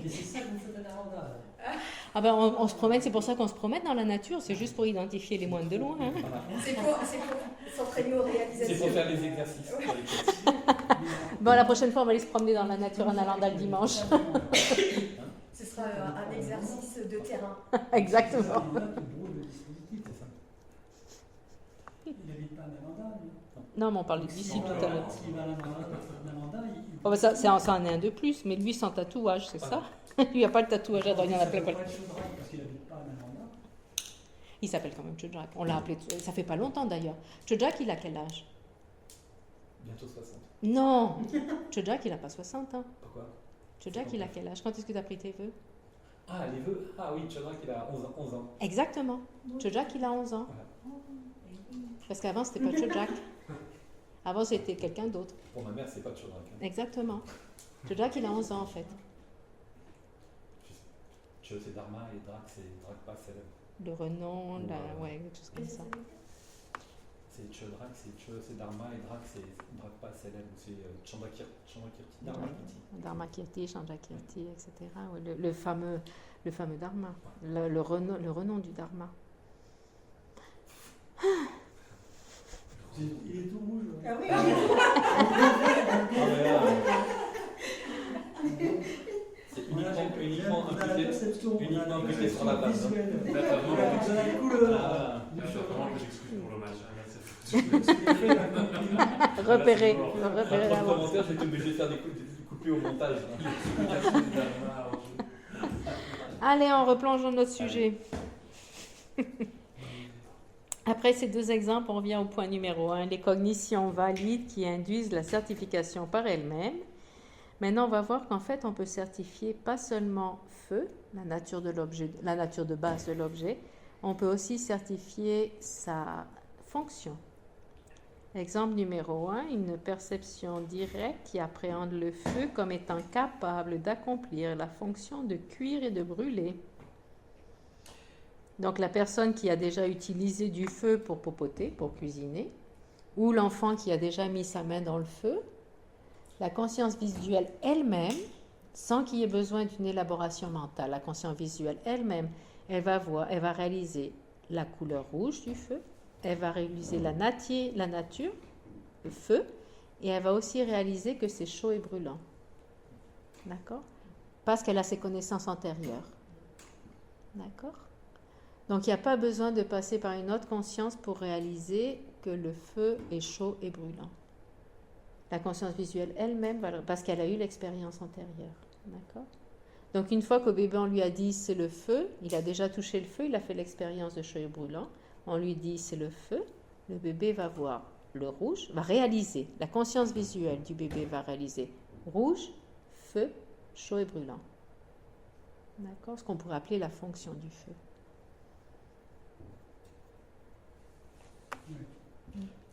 Et c'est ça que vous faites à Nalanda. Ah ben, on se promène, c'est pour ça qu'on se promène dans la nature. C'est juste pour identifier les moines de loin. Hein. Voilà. C'est pour s'entraîner aux réalisations. C'est pour faire des exercices. Pour les petits. Bon, la prochaine fois, on va aller se promener dans la nature en allant le dimanche. Ce sera un exercice de terrain. Exactement. Il note le bruit de dispositif, c'est ça. Il n'habite pas à Nalanda, lui. Non, mais on parlait d'ici tout à l'heure. S'il va à Nalanda, il Oh, ben ça en est un de plus, mais lui sans tatouage, c'est ça? Lui, il n'y a pas le tatouage à droite, il y en a plein. Parce qu'il n'habite pas à Nalanda. Il s'appelle quand même Chödrak. On l'a appelé, ça fait pas longtemps d'ailleurs. Chödrak, il a quel âge? Bientôt 60. Non, Chödrak, il n'a pas 60 ans. Pourquoi? Chödrak, il a quel âge? Quand est-ce que tu as pris tes vœux? Ah, les vœux. Ah oui, Chödrak, il a 11 ans. Exactement. Chödrak, il a 11 ans. Voilà. Parce qu'avant, c'était pas Chödrak. Avant, c'était quelqu'un d'autre. Pour ma mère, c'est pas Chödrak. Hein. Exactement. Chödrak, il a 11 ans en fait. Chö, c'est Dharma et Drak, c'est Drakpa, c'est Le renom, ouais, quelque chose comme ça. c'est Chödrak, c'est Dharma et Drak, c'est Drakpa, c'est c'est Chandrakirti, Dharmakirti. Dharmakirti, Chandrakirti, etc. Ouais, le fameux Dharma, le renom du Dharma. Il est tout rouge. Ah oui, Ah, mais là, c'est uniquement impliqué sur la base. Visuel. Là, t'as vraiment Voilà, que de la couleur. Ah, Là, t'as vraiment que j'excuse pour l'hommage. Là, c'est foutu. Repérer Après le l'avance. commentaire, j'étais obligé de faire des coupures au montage. Allez, on replonge dans notre sujet. Après ces deux exemples, on revient au point numéro 1, les cognitions valides qui induisent la certification par elles-mêmes. Maintenant, on va voir qu'en fait, on peut certifier pas seulement feu, la nature de l'objet, la nature de base de l'objet, on peut aussi certifier sa fonction. Exemple numéro 1, une perception directe qui appréhende le feu comme étant capable d'accomplir la fonction de cuire et de brûler. Donc la personne qui a déjà utilisé du feu pour popoter, pour cuisiner, ou l'enfant qui a déjà mis sa main dans le feu, la conscience visuelle elle-même, sans qu'il y ait besoin d'une élaboration mentale, la conscience visuelle elle-même, elle va réaliser la couleur rouge du feu, elle va réaliser la nature, le feu, et elle va aussi réaliser que c'est chaud et brûlant. D'accord? Parce qu'elle a ses connaissances antérieures. D'accord? Donc il n'y a pas besoin de passer par une autre conscience pour réaliser que le feu est chaud et brûlant. La conscience visuelle elle-même, parce qu'elle a eu l'expérience antérieure. D'accord? Donc une fois qu'au bébé on lui a dit c'est le feu, il a déjà touché le feu, il a fait l'expérience de chaud et brûlant, on lui dit c'est le feu, le bébé va voir le rouge, va réaliser, la conscience visuelle du bébé va réaliser rouge, feu, chaud et brûlant. D'accord? Ce qu'on pourrait appeler la fonction du feu.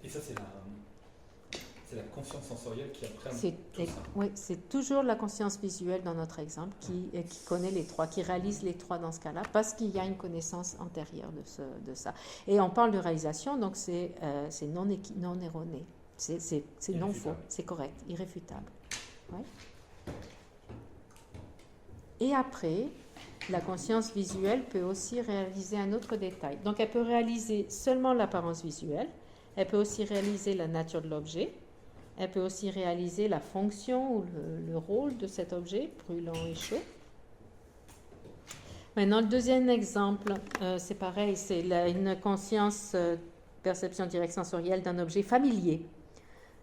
Et ça, c'est C'est la conscience sensorielle qui apprend C'est tout ça. oui, c'est toujours la conscience visuelle dans notre exemple qui connaît les trois, qui réalise les trois dans ce cas-là, parce qu'il y a une connaissance antérieure de ça. Et on parle de réalisation, donc c'est non erroné, c'est non faux, c'est correct, irréfutable. Ouais. Et après, la conscience visuelle peut aussi réaliser un autre détail. Donc elle peut réaliser seulement l'apparence visuelle, elle peut aussi réaliser la nature de l'objet. Elle peut aussi réaliser la fonction ou le rôle de cet objet, brûlant et chaud. Maintenant, le deuxième exemple, c'est pareil, c'est une conscience, perception directe sensorielle d'un objet familier,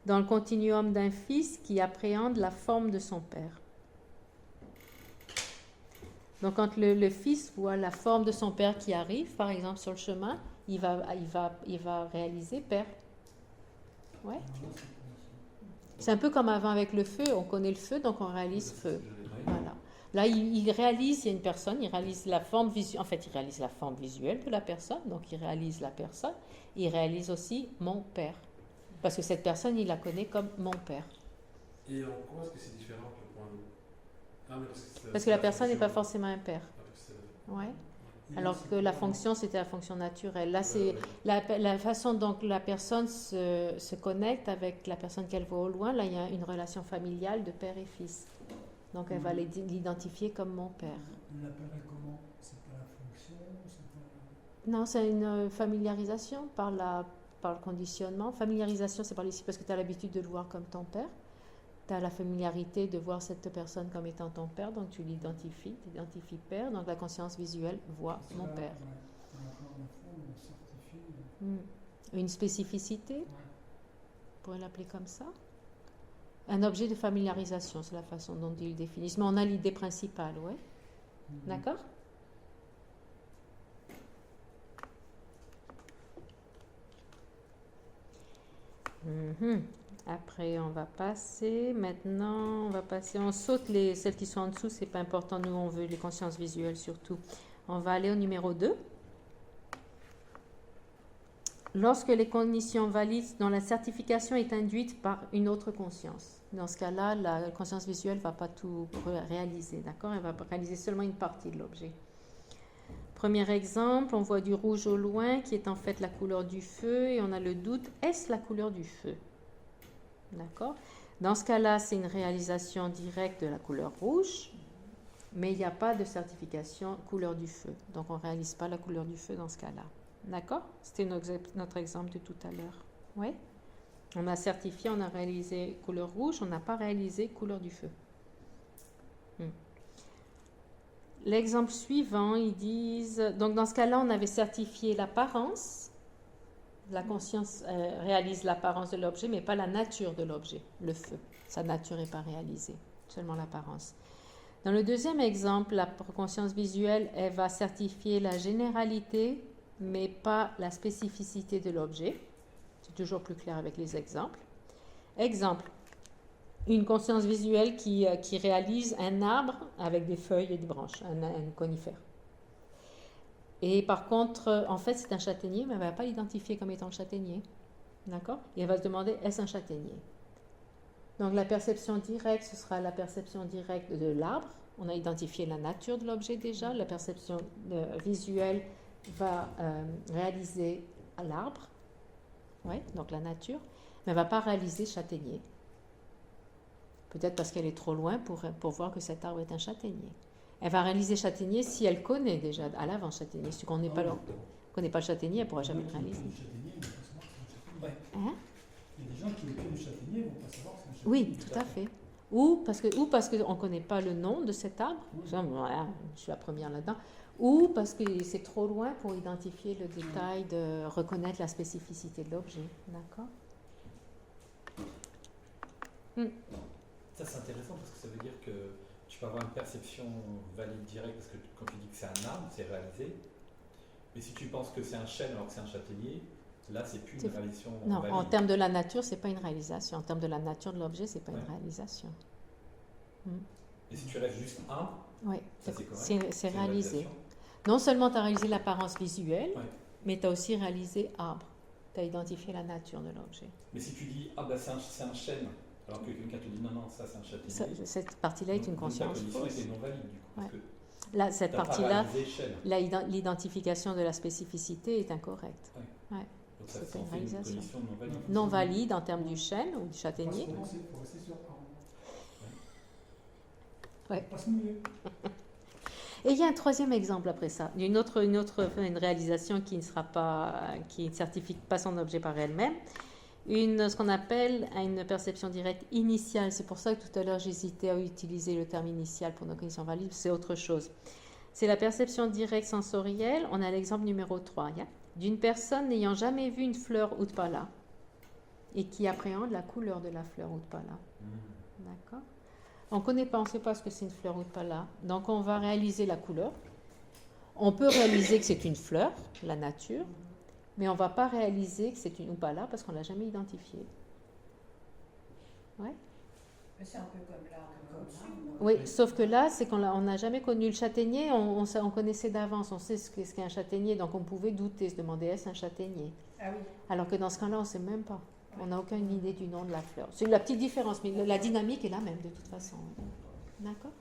dans le continuum d'un fils qui appréhende la forme de son père. Donc, quand le fils voit la forme de son père qui arrive, par exemple, sur le chemin, il va réaliser père. Ouais. C'est un peu comme avant avec le feu, on connaît le feu, donc on réalise feu. Voilà. Là, il réalise, il y a une personne, il réalise la forme visuelle, en fait, il réalise la forme visuelle de la personne, donc il réalise la personne, il réalise aussi mon père. Parce que cette personne, il la connaît comme mon père. Et en quoi est-ce que c'est différent que le point d'eau? Parce que la personne n'est pas forcément un père. Ouais. Et Alors c'est que la pas- fonction, c'était la fonction naturelle. Là, c'est la façon dont la personne se connecte avec la personne qu'elle voit au loin. Là, il y a une relation familiale de père et fils. Donc, elle va l'identifier comme mon père. On l'appellerait comment? C'est pas la fonction, c'est pas... Non, c'est une familiarisation par le conditionnement. Familiarisation, c'est par ici parce que tu as l'habitude de le voir comme ton père. Tu as la familiarité de voir cette personne comme étant ton père, donc tu l'identifies, tu identifies père. Donc la conscience visuelle voit C'est mon là, père. ouais. Par rapport à la forme, on certifie. Une spécificité, Ouais. on pourrait l'appeler comme ça. Un objet de familiarisation, c'est la façon dont ils le définissent. Mais on a l'idée principale, ouais. D'accord? Après, on va passer. Maintenant, on saute celles qui sont en dessous, c'est pas important. Nous, on veut les consciences visuelles surtout. On va aller au numéro 2. Lorsque les conditions valident dont la certification est induite par une autre conscience. Dans ce cas-là, la conscience visuelle ne va pas tout réaliser, d'accord? Elle va réaliser seulement une partie de l'objet. Premier exemple, on voit du rouge au loin qui est en fait la couleur du feu et on a le doute, est-ce la couleur du feu? D'accord? Dans ce cas-là, c'est une réalisation directe de la couleur rouge, mais il n'y a pas de certification couleur du feu. Donc, on ne réalise pas la couleur du feu dans ce cas-là. D'accord? C'était notre exemple de tout à l'heure. Oui? On a certifié, on a réalisé couleur rouge, on n'a pas réalisé couleur du feu. L'exemple suivant, ils disent... Donc, dans ce cas-là, on avait certifié l'apparence. La conscience réalise l'apparence de l'objet, mais pas la nature de l'objet, le feu. Sa nature n'est pas réalisée, seulement l'apparence. Dans le deuxième exemple, la conscience visuelle, elle va certifier la généralité, mais pas la spécificité de l'objet. C'est toujours plus clair avec les exemples. Exemple, une conscience visuelle qui réalise un arbre avec des feuilles et des branches, un conifère. Et par contre, en fait, c'est un châtaignier, mais elle ne va pas l'identifier comme étant le châtaignier. D'accord? Et elle va se demander, est-ce un châtaignier? Donc, la perception directe, ce sera la perception directe de l'arbre. On a identifié la nature de l'objet déjà. La perception visuelle va réaliser l'arbre. Oui, donc la nature. Mais elle ne va pas réaliser châtaignier. Peut-être parce qu'elle est trop loin pour voir que cet arbre est un châtaignier. Elle va réaliser châtaignier si elle connaît déjà à l'avance châtaignier. Si on ne connaît pas le châtaignier, elle ne pourra jamais le réaliser. Le châtaignier, ils vont pas savoir que c'est un châtaignier. Hein? Il y a des gens qui autour du châtaignier ne vont pas savoir que c'est un châtaignier. Oui, tout à fait. Ou parce qu'on ne connaît pas le nom de cet arbre. Voilà, je suis la première là-dedans. Ou parce que c'est trop loin pour identifier le détail, de reconnaître la spécificité de l'objet. D'accord? Ça, c'est intéressant parce que ça veut dire que tu peux avoir une perception valide directe parce que quand tu dis que c'est un arbre, c'est réalisé. Mais si tu penses que c'est un chêne alors que c'est un châtaignier, là, c'est plus une réalisation Non, valide. en termes de la nature, c'est pas une réalisation. En termes de la nature de l'objet, c'est pas une réalisation. Et si tu restes juste un, Oui, ça c'est correct. c'est une réalisé. réalisation. Non seulement tu as réalisé l'apparence visuelle, Ouais. mais tu as aussi réalisé arbre. Tu as identifié la nature de l'objet. Mais si tu dis, ah bah c'est un chêne, alors que quelqu'un te dit, non, non, ça c'est un châtaignier. Cette partie-là est une conscience Ta cognition fausse. était non valide, du coup. Parce Ouais. que Là, cette t'as pas partie-là, réalisé chêne. l'identification de la spécificité est incorrecte. Donc ça C'était en une fait une réalisation. cognition non valide. Non valide en termes du chêne ou du châtaignier. Faut rester sur arbre. Ouais. Pas se mouiller. Et il y a un troisième exemple après ça, une réalisation qui ne certifie pas son objet par elle-même, ce qu'on appelle une perception directe initiale. C'est pour ça que tout à l'heure j'hésitais à utiliser le terme initial pour nos cognitions valides, c'est autre chose. C'est la perception directe sensorielle. On a l'exemple numéro 3, d'une personne n'ayant jamais vu une fleur Utpala et qui appréhende la couleur de la fleur Utpala. D'accord ? On ne sait pas ce que c'est une fleur Utpala. Donc on va réaliser la couleur. On peut réaliser que c'est une fleur, la nature, mais on ne va pas réaliser que c'est une Utpala parce qu'on ne l'a jamais identifiée. Ouais. Mais c'est un peu comme l'art comme Oui, sauf que là, c'est qu'on n'a jamais connu le châtaignier, on connaissait d'avance, on sait ce qu'est un châtaignier, donc on pouvait douter, se demander est-ce un châtaignier. Ah oui. Alors que dans ce cas-là, on ne sait même pas. On n'a aucune idée du nom de la fleur. C'est la petite différence, mais la dynamique est la même de toute façon. D'accord ?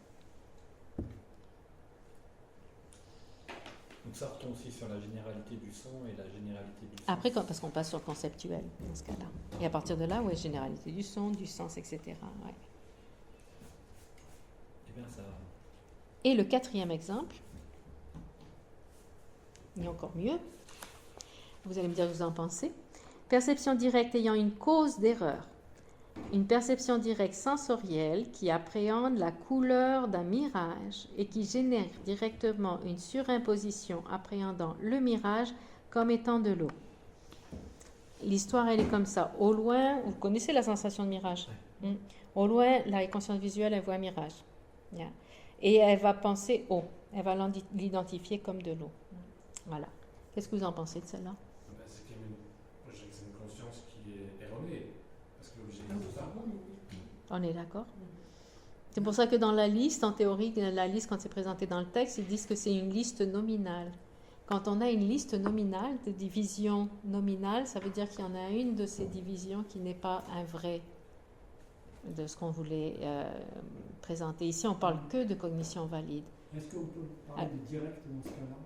Donc ça retombe aussi sur la généralité du son et la généralité du sens. Après, parce qu'on passe sur le conceptuel, dans ce cas-là. Et à partir de là, ouais, généralité du son, du sens, etc. Ouais. Eh bien, ça... Et le quatrième exemple, il y a encore mieux. Vous allez me dire ce que vous en pensez. Perception directe ayant une cause d'erreur. Une perception directe sensorielle qui appréhende la couleur d'un mirage et qui génère directement une surimposition appréhendant le mirage comme étant de l'eau. L'histoire, elle est comme ça. Au loin, vous connaissez la sensation de mirage. Au loin, la conscience visuelle, elle voit un mirage. Yeah. Et elle va penser eau. Elle va l'identifier comme de l'eau. Voilà. Qu'est-ce que vous en pensez de celle-là? C'est quand même une conscience qui est erronée. Parce que l'objet n'est pas. On est d'accord? C'est pour ça que dans la liste, en théorie, la liste, quand c'est présenté dans le texte, ils disent que c'est une liste nominale. Quand on a une liste nominale, de divisions nominales, ça veut dire qu'il y en a une de ces divisions qui n'est pas un vrai de ce qu'on voulait présenter. Ici, on parle que de cognition valide. Est-ce qu'on peut parler de direct dans ce cas-là?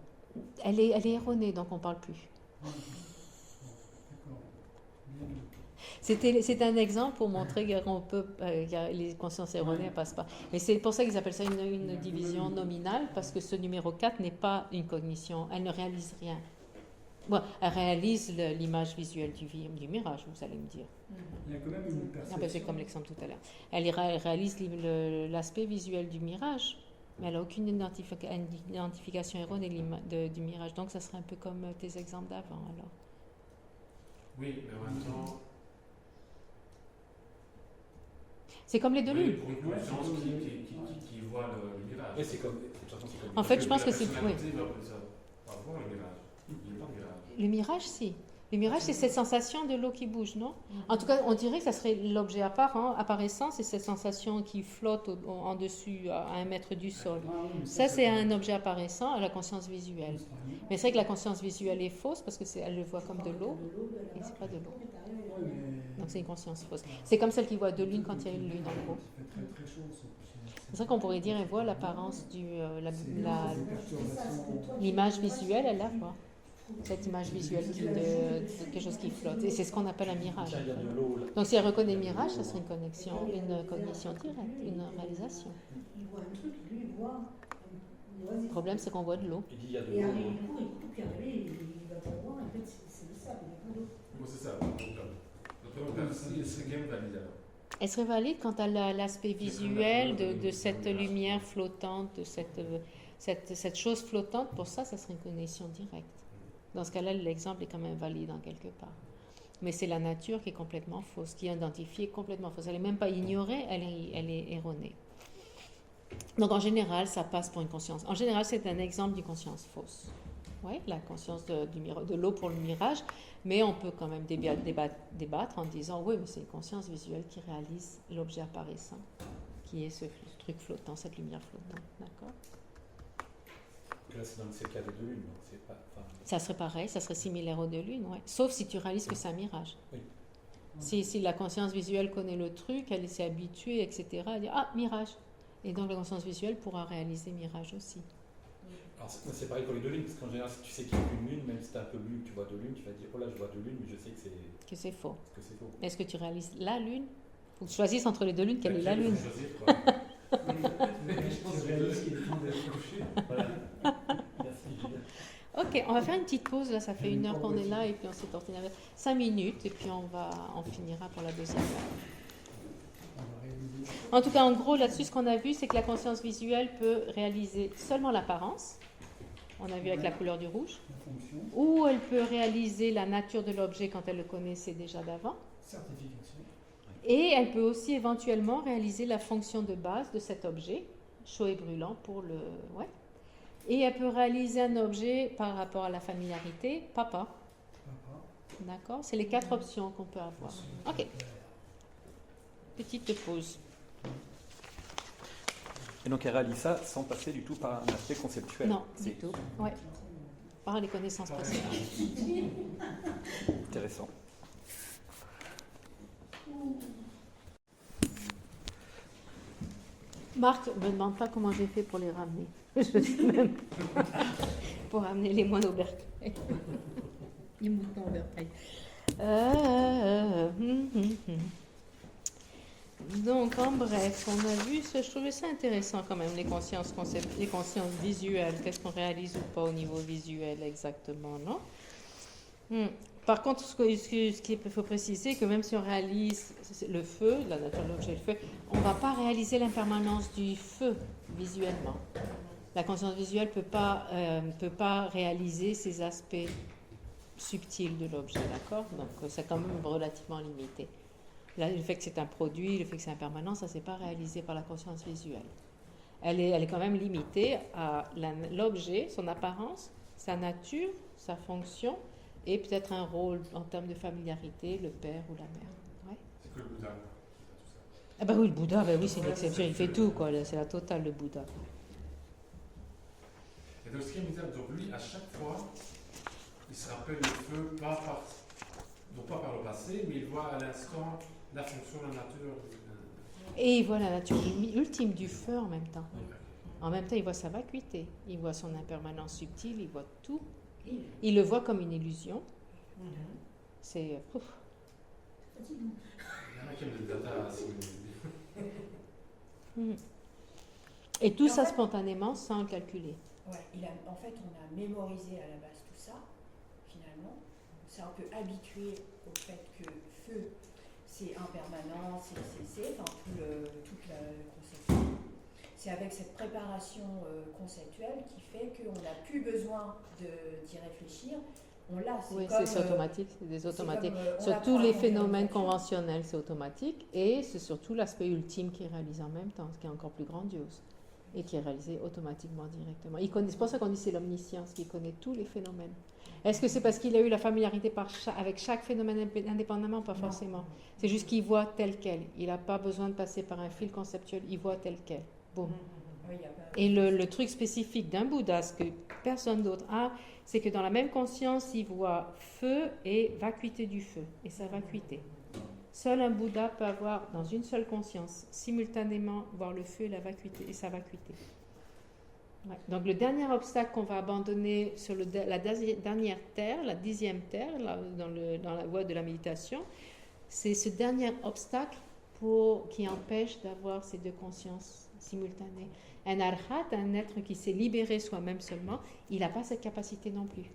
Elle est erronée, donc on ne parle plus. D'accord. Bien. C'est un exemple pour montrer qu'on peut, les consciences erronées ne passent pas. Mais c'est pour ça qu'ils appellent ça une division nominale, parce que ce numéro 4 n'est pas une cognition, elle ne réalise rien. Bon, elle réalise l'image visuelle du mirage, vous allez me dire. Il y a quand même une perception. Ah ben c'est comme l'exemple tout à l'heure. Elle réalise l'aspect visuel du mirage, mais elle n'a aucune identification erronée du mirage. Donc ça serait un peu comme tes exemples d'avant, alors. Oui, mais en même temps... C'est comme les deux lunes. Pour une conscience qui voit le mirage. Oui, c'est comme... En fait, je pense que c'est... La Oui. personnalité va voir le mirage. Il n'y a pas de mirage. Le mirage, si. Le mirage, c'est cette sensation de l'eau qui bouge, non? En tout cas, on dirait que ça serait l'objet apparaissant, c'est cette sensation qui flotte en dessus, à 1 mètre du sol. Ça, c'est un objet apparaissant à la conscience visuelle. Mais c'est vrai que la conscience visuelle est fausse parce qu'elle le voit comme de l'eau et c'est pas de l'eau. Donc c'est une conscience fausse. C'est comme celle qui voit deux lunes quand il y a une lune, en gros. C'est vrai qu'on pourrait dire, elle voit l'apparence l'image visuelle, elle la voit. Cette image visuelle de quelque chose qui flotte. Et c'est ce qu'on appelle un mirage. Donc si elle reconnaît le mirage, ça serait une cognition directe, une réalisation. Il voit un truc, lui, il voit. Le problème, c'est qu'on voit de l'eau. Il dit il y a de Et l'eau. il court, puis après, il va pas voir, en fait, c'est le sable, il n'y a pas d'eau. Bon, c'est ça. Donc, c'est quand même valide alors. Elle serait valide quant à l'aspect visuel de cette lumière flottante, de cette chose flottante. Pour ça serait une cognition directe. Dans ce cas-là, l'exemple est quand même valide en quelque part. Mais c'est la nature qui est complètement fausse, qui est identifiée complètement fausse. Elle n'est même pas ignorée, elle est erronée. Donc en général, ça passe pour une conscience. En général, c'est un exemple d'une conscience fausse. Oui, la conscience de l'eau pour le mirage, mais on peut quand même débattre en disant oui, mais c'est une conscience visuelle qui réalise l'objet apparaissant, qui est ce truc flottant, cette lumière flottante. D'accord? Donc là, c'est le cas des deux lunes, donc c'est pas. Ça serait pareil, ça serait similaire aux deux lunes, ouais. Sauf si tu réalises que c'est un mirage. Oui. Si la conscience visuelle connaît le truc, elle s'est habituée, etc., elle dit ah, mirage. Et donc la conscience visuelle pourra réaliser mirage aussi. Alors c'est pareil pour les deux lunes, parce qu'en général, si tu sais qu'il y a une lune, même si tu as un peu lu, tu vois deux lunes, tu vas dire oh là, je vois deux lunes, mais je sais que c'est faux. que c'est faux. Est-ce que tu réalises la lune? Il faut que tu choisisses entre les deux lunes quelle est la Laquelle lune. faut choisir, quoi. Mais je pense que c'est réaliste qu'il est temps d'être couché. Voilà. Merci, Julien. Ok, on va faire une petite pause, là ça fait 1 heure qu'on est là et puis on s'est ordonné 5 minutes et puis on finira pour la deuxième heure. On va réaliser. En tout cas, en gros, là-dessus, ce qu'on a vu, c'est que la conscience visuelle peut réaliser seulement l'apparence, on a vu avec la couleur du rouge, La fonction, ou elle peut réaliser la nature de l'objet quand elle le connaissait déjà d'avant, certification. et elle peut aussi éventuellement réaliser la fonction de base de cet objet, chaud et brûlant pour le... Ouais. Et elle peut réaliser un objet par rapport à la familiarité, papa. Papa. D'accord? C'est les 4 options qu'on peut avoir. Ok. Petite pause. Et donc elle réalise ça sans passer du tout par un aspect conceptuel. Non, du C'est tout. Ouais. Par les connaissances précédentes. intéressant. Marc, ne me demande pas comment j'ai fait pour les ramener. Je sais même pas. Pour ramener les moines au bercail. Les moutons au bercail. Donc, en bref, on a vu, je trouvais ça intéressant quand même, les consciences visuelles. Qu'est-ce qu'on réalise ou pas au niveau visuel exactement, non? Par contre, ce qu'il faut préciser, que même si on réalise le feu, la nature de l'objet, le feu, on ne va pas réaliser l'impermanence du feu visuellement. La conscience visuelle ne peut pas réaliser ces aspects subtils de l'objet, d'accord? Donc, c'est quand même relativement limité. Là, le fait que c'est un produit, le fait que c'est impermanent, ça ne s'est pas réalisé par la conscience visuelle. Elle est quand même limitée à l'objet, son apparence, sa nature, sa fonction, et peut-être un rôle en termes de familiarité, le père ou la mère. Ouais. C'est que le Bouddha qui fait tout ça. Ah bah oui, le Bouddha, bah oui, c'est une exception, il fait tout, quoi. C'est la totale, le Bouddha. Et donc, ce qui est bizarre, donc lui, à chaque fois, il se rappelle le feu, non pas par le passé, mais il voit à l'instant la fonction, la nature. Et il voit la nature ultime du feu en même temps. En même temps, il voit sa vacuité, il voit son impermanence subtile, il voit tout. Il le voit comme une illusion. C'est... fatigant. Il y en a qui aiment le data assez. Et tout ça spontanément, sans le calculer. Ouais, en fait, on a mémorisé à la base tout ça, finalement. On s'est un peu habitué au fait que feu, c'est impermanent, enfin, toute la conception. C'est avec cette préparation conceptuelle qui fait qu'on n'a plus besoin d'y réfléchir. On l'a, Oui, comme, c'est automatique, c'est des automatiques. on Sur apprend tous à les conduire une phénomènes voiture. conventionnels, c'est automatique. Et c'est surtout l'aspect ultime qui est réalisé en même temps, ce qui est encore plus grandiose. Et qui est réalisé automatiquement, directement. C'est pour ça qu'on dit c'est l'omniscience, qui connaît tous les phénomènes. Est-ce que c'est parce qu'il a eu la familiarité avec chaque phénomène indépendamment? Pas forcément. C'est juste qu'il voit tel quel. Il n'a pas besoin de passer par un fil conceptuel, il voit tel quel. Boum. Oui, y a pas- Et le truc spécifique d'un Bouddha, ce que personne d'autre a, c'est que dans la même conscience, il voit feu et vacuité du feu, et sa vacuité. Seul un Bouddha peut avoir, dans une seule conscience, simultanément voir le feu et la vacuité, et sa vacuité. Ouais. Donc le dernier obstacle qu'on va abandonner sur la dernière terre, la 10e terre, dans la voie de la méditation, c'est ce dernier obstacle qui empêche d'avoir ces deux consciences simultanées. Un arhat, un être qui s'est libéré soi-même seulement, il n'a pas cette capacité non plus.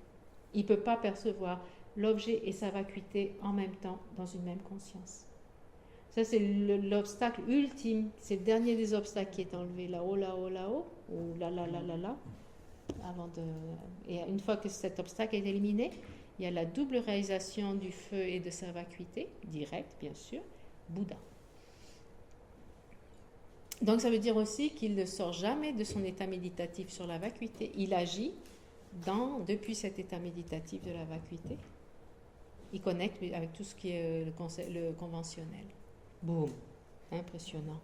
Il ne peut pas percevoir l'objet et sa vacuité en même temps dans une même conscience. Ça, c'est l'obstacle ultime, c'est le dernier des obstacles qui est enlevé là-haut, là-haut, là-haut, ou là, et une fois que cet obstacle est éliminé, il y a la double réalisation du feu et de sa vacuité, directe bien sûr, Bouddha. Donc ça veut dire aussi qu'il ne sort jamais de son état méditatif sur la vacuité. Il agit depuis cet état méditatif de la vacuité. Il connecte avec tout ce qui est le conventionnel. Boum, impressionnant.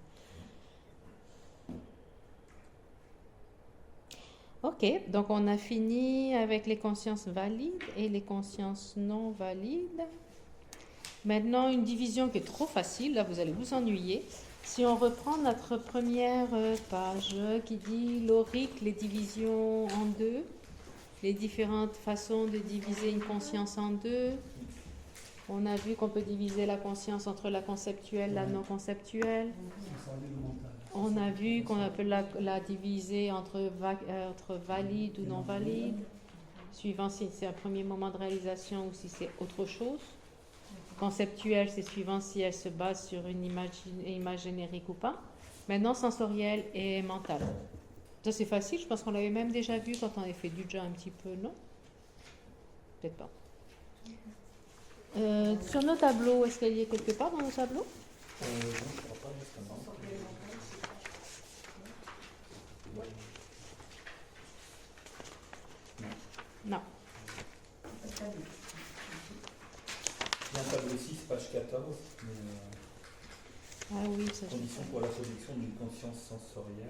Ok, donc on a fini avec les consciences valides et les consciences non valides. Maintenant, une division qui est trop facile, là vous allez vous ennuyer. Si on reprend notre première page qui dit Loric, les divisions en deux, les différentes façons de diviser une conscience en deux. On a vu qu'on peut diviser la conscience entre la conceptuelle et la non conceptuelle. Sensoriel ou mental. On a vu qu'on peut la diviser entre valide ou non valide, suivant si c'est un premier moment de réalisation ou si c'est autre chose. Conceptuelle, c'est suivant si elle se base sur une image générique ou pas. Maintenant, sensorielle et mentale. Ça, c'est facile, je pense qu'on l'avait même déjà vu quand on avait fait du déjà un petit peu, non? Peut-être pas. Sur nos tableaux, est-ce qu'il y a quelque part dans nos tableaux? Non, je crois pas, justement. Non. Il y a un tableau 6, page 14, mais, Ah oui, ça je conditions pour la production d'une conscience sensorielle.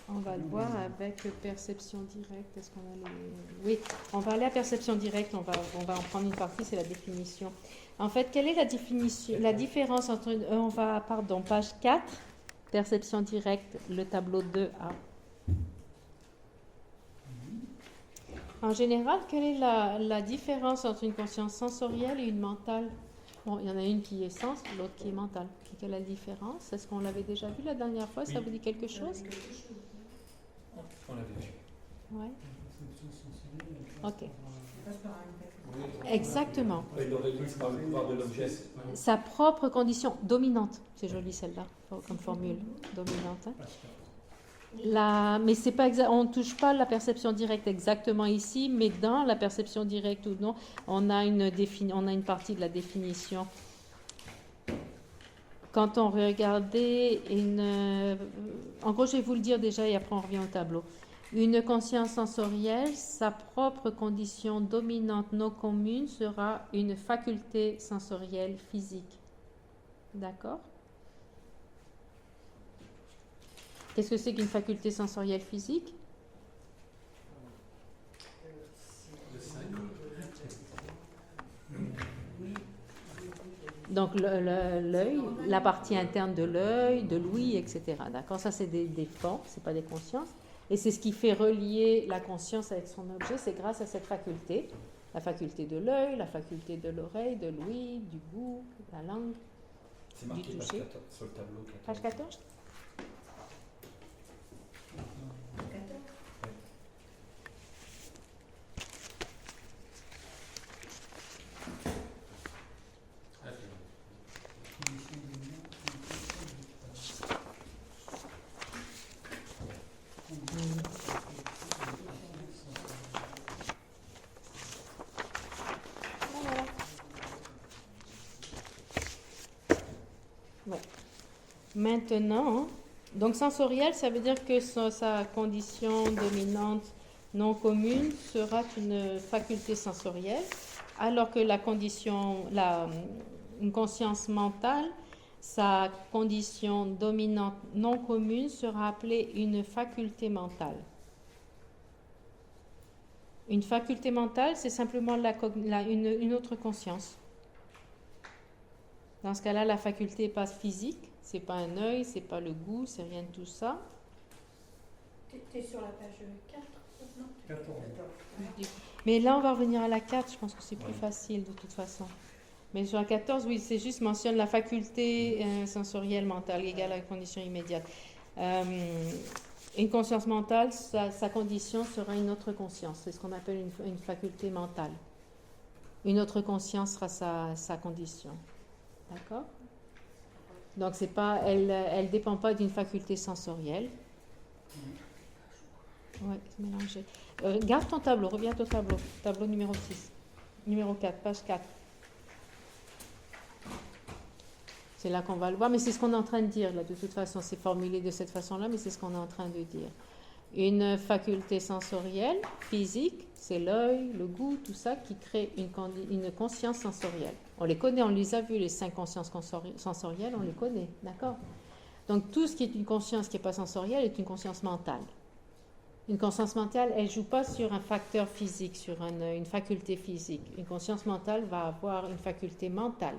On va le voir avec perception directe. Est-ce qu'on a les... Oui, on va aller à perception directe. On va en prendre une partie, c'est la définition. En fait, quelle est la différence entre... page 4, perception directe, le tableau 2A. En général, quelle est la différence entre une conscience sensorielle et une mentale? Bon, il y en a une qui est sens, l'autre qui est mentale. Quelle est la différence? Est-ce qu'on l'avait déjà vu la dernière fois? Ça Oui. vous dit quelque chose? On l'avait vu. Ouais. Perception sensorielle, elle Ok. passe par une faculté. Exactement. Et l'origine par le pouvoir de l'objet. Sa propre condition dominante. C'est joli celle-là, comme formule. Dominante. Hein. passe par- Mais c'est pas on ne touche pas la perception directe exactement ici, mais dans la perception directe ou non, on a une partie de la définition. Quand on regardait en gros, je vais vous le dire déjà et après on revient au tableau. Une conscience sensorielle, sa propre condition dominante non commune sera une faculté sensorielle physique. D'accord? Qu'est-ce que c'est qu'une faculté sensorielle physique? Donc l'œil, la partie interne de l'œil, de l'ouïe, etc. D'accord? Ça, c'est des formes, ce n'est pas des consciences. Et c'est ce qui fait relier la conscience avec son objet, c'est grâce à cette faculté. La faculté de l'œil, la faculté de l'oreille, de l'ouïe, du goût, la langue. C'est marqué Du page toucher. 14, sur le tableau 14. Page 14? condition dominante, Voilà. Ouais. Maintenant, donc sensoriel, ça veut dire que sa condition dominante non commune sera une faculté sensorielle, alors que une conscience mentale, sa condition dominante non commune sera appelée une faculté mentale. Une faculté mentale, c'est simplement une autre conscience. Dans ce cas-là, la faculté n'est pas physique, c'est pas un œil, c'est pas le goût, c'est rien de tout ça. Tu es sur la page 4 non 14. Mais là, on va revenir à la 4, je pense que c'est plus facile de toute façon. Mais sur la 14, oui, c'est juste mentionne la faculté sensorielle mentale égale à la condition immédiate. Une conscience mentale, sa condition sera une autre conscience. C'est ce qu'on appelle une faculté mentale. Une autre conscience sera sa condition. D'accord? Donc, c'est pas, elle dépend pas d'une faculté sensorielle. Ouais, c'est mélangé. Garde ton tableau, reviens à ton tableau. Tableau numéro 6. Numéro 4, page 4. C'est là qu'on va le voir, mais c'est ce qu'on est en train de dire là. De toute façon, c'est formulé de cette façon-là, mais c'est ce qu'on est en train de dire. Une faculté sensorielle, physique, c'est l'œil, le goût, tout ça qui crée une conscience sensorielle. On les connaît, on les a vus, les 5 consciences sensorielles, on les connaît, d'accord? Donc tout ce qui est une conscience qui n'est pas sensorielle est une conscience mentale. Une conscience mentale, elle ne joue pas sur un facteur physique, sur une faculté physique. Une conscience mentale va avoir une faculté mentale.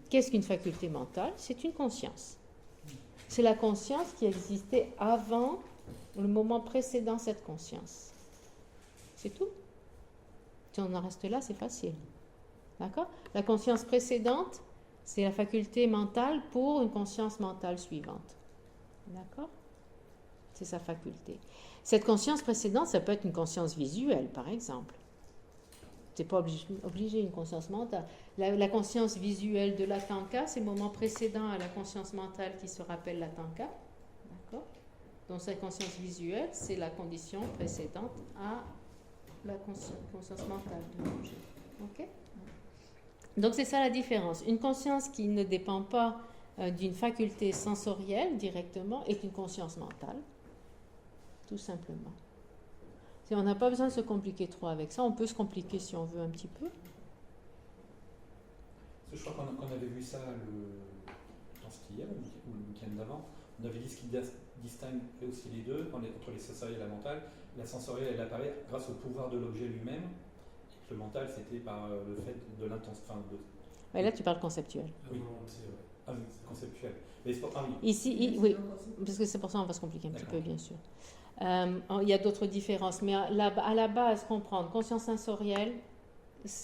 Qu'est-ce qu'une faculté mentale? C'est une conscience. C'est la conscience qui existait avant le moment précédent cette conscience. C'est tout. Si on en reste là, c'est facile. D'accord? La conscience précédente, c'est la faculté mentale pour une conscience mentale suivante. D'accord? C'est sa faculté. Cette conscience précédente, ça peut être une conscience visuelle, par exemple. C'est pas obligé une conscience mentale. La conscience visuelle de l'Atanka, c'est le moment précédent à la conscience mentale qui se rappelle l'Atanka. D'accord? Donc cette conscience visuelle, c'est la condition précédente à la conscience mentale de l'objet. Ok? Donc c'est ça la différence. Une conscience qui ne dépend pas d'une faculté sensorielle directement est une conscience mentale. Tout simplement. Si on n'a pas besoin de se compliquer trop avec ça, on peut se compliquer si on veut un petit peu. Je crois qu'on avait vu ça dans ce qu'il y a, ou le week-end d'avant. On avait dit ce qui distingue aussi les deux, entre les sensoriels et la mentale. La sensorielle, elle apparaît grâce au pouvoir de l'objet lui-même. Et que le mental, c'était par le fait de l'intensité. Et là, tu parles conceptuel. Oui, conceptuel. Mais c'est pas, oui. Ici, oui, parce que c'est pour ça qu'on va se compliquer un petit peu, bien sûr. Il y a d'autres différences, mais à la base, comprendre, conscience sensorielle,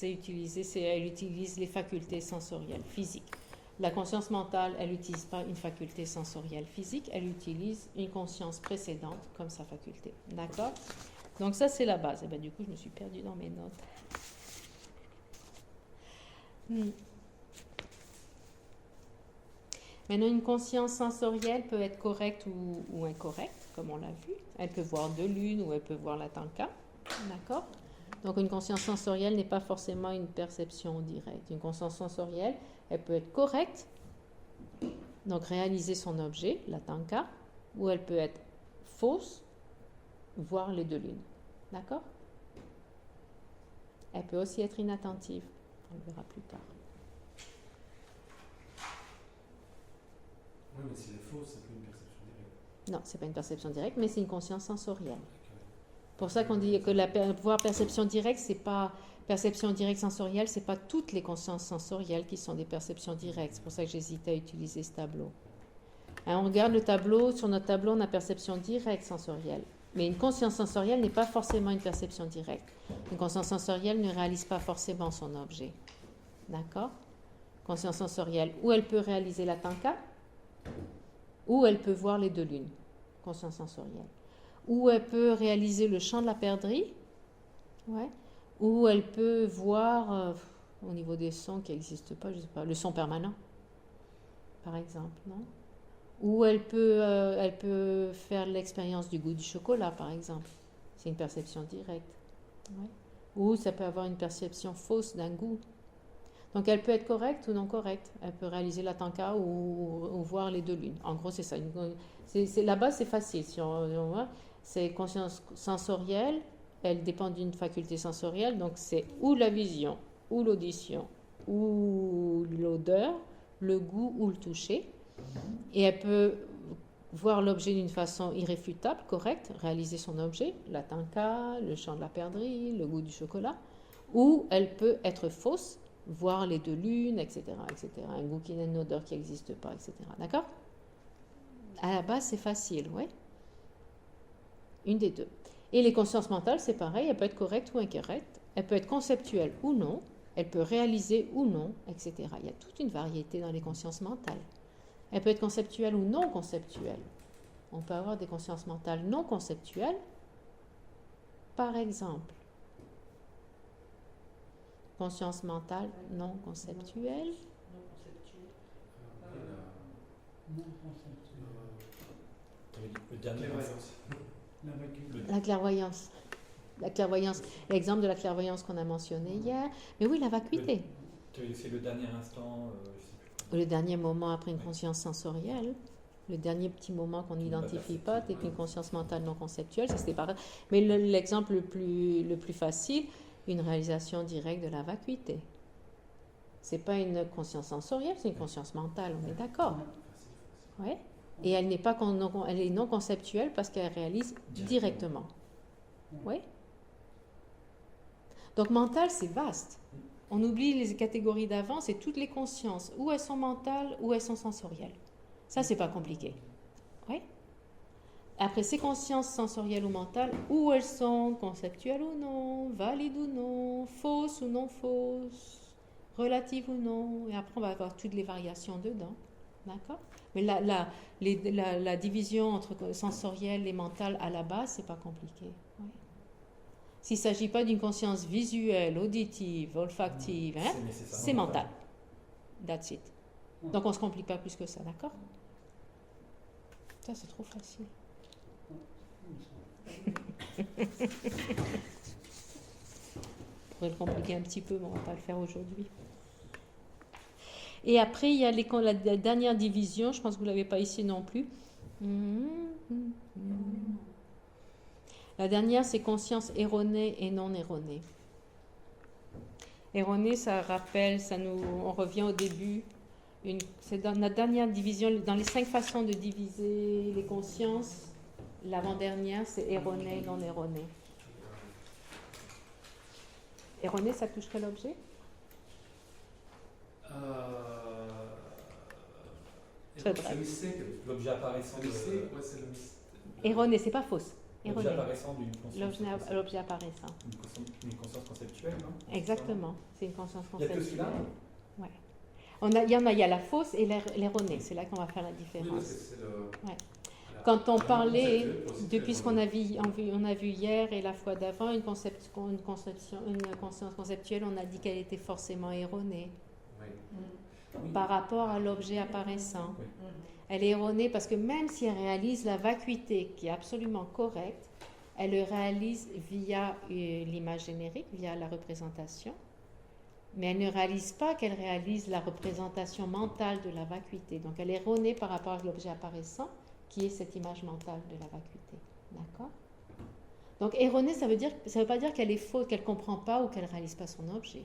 elle utilise les facultés sensorielles, physiques. La conscience mentale, elle n'utilise pas une faculté sensorielle physique, elle utilise une conscience précédente comme sa faculté. D'accord? Donc ça, c'est la base. Et bien, du coup, je me suis perdue dans mes notes. Maintenant, une conscience sensorielle peut être correcte ou incorrecte, comme on l'a vu. Elle peut voir deux lunes ou elle peut voir la tanka. D'accord? Donc, une conscience sensorielle n'est pas forcément une perception directe. Une conscience sensorielle, elle peut être correcte, donc réaliser son objet, la tanka, ou elle peut être fausse, voir les deux lunes. D'accord? Elle peut aussi être inattentive. On le verra plus tard. Oui, mais si elle est fausse, c'est plus une perception directe. Non, c'est pas une perception directe, mais c'est une conscience sensorielle. Pour ça qu'on dit que la pouvoir perception directe, c'est pas perception directe sensorielle, c'est pas toutes les consciences sensorielles qui sont des perceptions directes. C'est pour ça que j'hésitais à utiliser ce tableau. On regarde le tableau, sur notre tableau, on a perception directe sensorielle. Mais une conscience sensorielle n'est pas forcément une perception directe. Une conscience sensorielle ne réalise pas forcément son objet. D'accord? Conscience sensorielle, ou elle peut réaliser la tanka, ou elle peut voir les deux lunes. Conscience sensorielle. Ou elle peut réaliser le champ de la perdrix, ouais. Ou elle peut voir, au niveau des sons qui n'existent pas, je sais pas, le son permanent, par exemple, non? Ou elle peut faire l'expérience du goût du chocolat, par exemple. C'est une perception directe. Ouais. Ou ça peut avoir une perception fausse d'un goût. Donc elle peut être correcte ou non correcte. Elle peut réaliser la tanka ou voir les deux lunes. En gros, c'est ça. Là-bas, c'est facile. Si on voit, c'est conscience sensorielle. Elle dépend d'une faculté sensorielle. Donc c'est ou la vision, ou l'audition, ou l'odeur, le goût ou le toucher. Et elle peut voir l'objet d'une façon irréfutable, correcte, réaliser son objet, la tanka, le chant de la perdrix, le goût du chocolat. Ou elle peut être fausse, voir les deux lunes, etc., etc. Un goût qui n'a une odeur qui n'existe pas, etc. D'accord? À la base, c'est facile, oui. Une des deux. Et les consciences mentales, c'est pareil, elle peut être correcte ou incorrecte, elle peut être conceptuelle ou non, elle peut réaliser ou non, etc. Il y a toute une variété dans les consciences mentales. Elle peut être conceptuelle ou non conceptuelle. On peut avoir des consciences mentales non conceptuelles. Par exemple, conscience mentale non conceptuelle. Non conceptuel. Le dernier La vacuité. La clairvoyance. La clairvoyance. L'exemple de la clairvoyance qu'on a mentionné hier. Mais oui, la vacuité. C'est le dernier instant, je sais plus. Le dernier moment après une conscience sensorielle. Le dernier petit moment qu'on n'identifie pas, c'est une conscience mentale non conceptuelle. Ça, c'était pareil. Mais l'exemple le plus facile, une réalisation directe de la vacuité. C'est pas une conscience sensorielle, c'est une conscience mentale, on est d'accord. Ouais. Et elle elle est non conceptuelle parce qu'elle réalise directement. Oui. Donc mental, c'est vaste. On oublie les catégories d'avant, c'est toutes les consciences. Ou elles sont mentales, ou elles sont sensorielles. Ça, c'est pas compliqué. Oui. Après, ces consciences sensorielles ou mentales, où elles sont conceptuelles ou non, valides ou non, fausses ou non fausses, relatives ou non. Et après, on va avoir toutes les variations dedans. D'accord? Mais la division entre sensorielle et mentale à la base, c'est pas compliqué. Oui. S'il ne s'agit pas d'une conscience visuelle, auditive, olfactive, hein, c'est mental. That's it. Donc on ne se complique pas plus que ça, d'accord? Ça, c'est trop facile. On pourrait le compliquer un petit peu, mais on ne va pas le faire aujourd'hui. Et après, il y a la dernière division, je pense que vous ne l'avez pas ici non plus. La dernière, c'est conscience erronée et non erronée. Erronée, ça rappelle, on revient au début. C'est dans la dernière division, dans les 5 façons de diviser les consciences. L'avant-dernière, c'est erroné et non erroné. Erroné, ça touche quel objet? C'est mystère. L'objet apparaissant. Erroné, c'est pas fausse. L'objet apparaissant d'une conscience. L'objet apparaissant. Une conscience conceptuelle, non? Exactement, c'est une conscience Il n'y a conceptuelle. que celui-là? Ouais. Il y a la fausse et l'erronée, c'est là qu'on va faire la différence. Oui, parce que c'est le... Ouais. Quand on parlait, depuis ce qu'on a vu hier et la fois d'avant, une conscience conceptuelle, on a dit qu'elle était forcément erronée par rapport à l'objet apparaissant. Oui. Elle est erronée parce que même si elle réalise la vacuité qui est absolument correcte, elle le réalise via l'image générique, via la représentation, mais elle ne réalise pas qu'elle réalise la représentation mentale de la vacuité. Donc elle est erronée par rapport à l'objet apparaissant, qui est cette image mentale de la vacuité. D'accord? Donc erronée, ça veut pas dire qu'elle est fausse, qu'elle ne comprend pas ou qu'elle ne réalise pas son objet.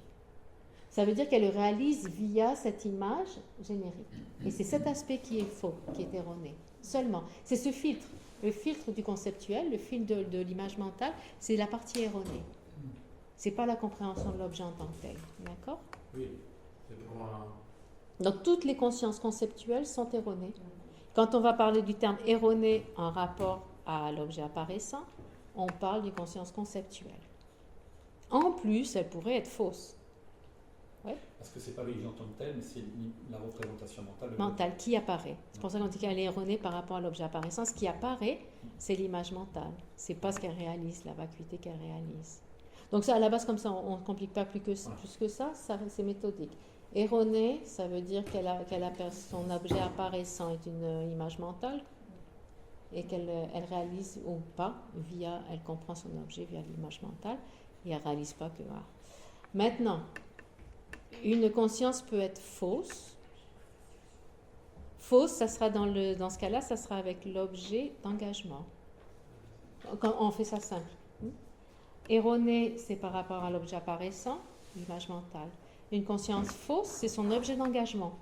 Ça veut dire qu'elle le réalise via cette image générique. Et c'est cet aspect qui est faux, qui est erroné. Seulement. C'est ce filtre. Le filtre du conceptuel, le filtre de l'image mentale, c'est la partie erronée. Ce n'est pas la compréhension de l'objet en tant que tel. D'accord? Oui. C'est pour un... Donc toutes les consciences conceptuelles sont erronées. Quand on va parler du terme erroné en rapport à l'objet apparaissant, on parle d'une conscience conceptuelle. En plus, elle pourrait être fausse. Ouais. Parce que ce n'est pas l'objet en tant que tel, mais c'est la représentation mentale. Mentale qui apparaît. C'est pour ça qu'on dit qu'elle est erronée par rapport à l'objet apparaissant. Ce qui apparaît, c'est l'image mentale. C'est pas ce qu'elle réalise, la vacuité qu'elle réalise. Donc ça, à la base, comme ça, on ne complique pas plus que ça, c'est méthodique. Erronée, ça veut dire son objet apparaissant est une image mentale et qu'elle réalise ou pas elle comprend son objet via l'image mentale et elle ne réalise pas que... Voilà. Maintenant, une conscience peut être fausse. Fausse, ça sera dans ce cas-là, ça sera avec l'objet d'engagement. Quand on fait ça simple. Erroné, c'est par rapport à l'objet apparaissant, l'image mentale. Une conscience fausse, c'est son objet d'engagement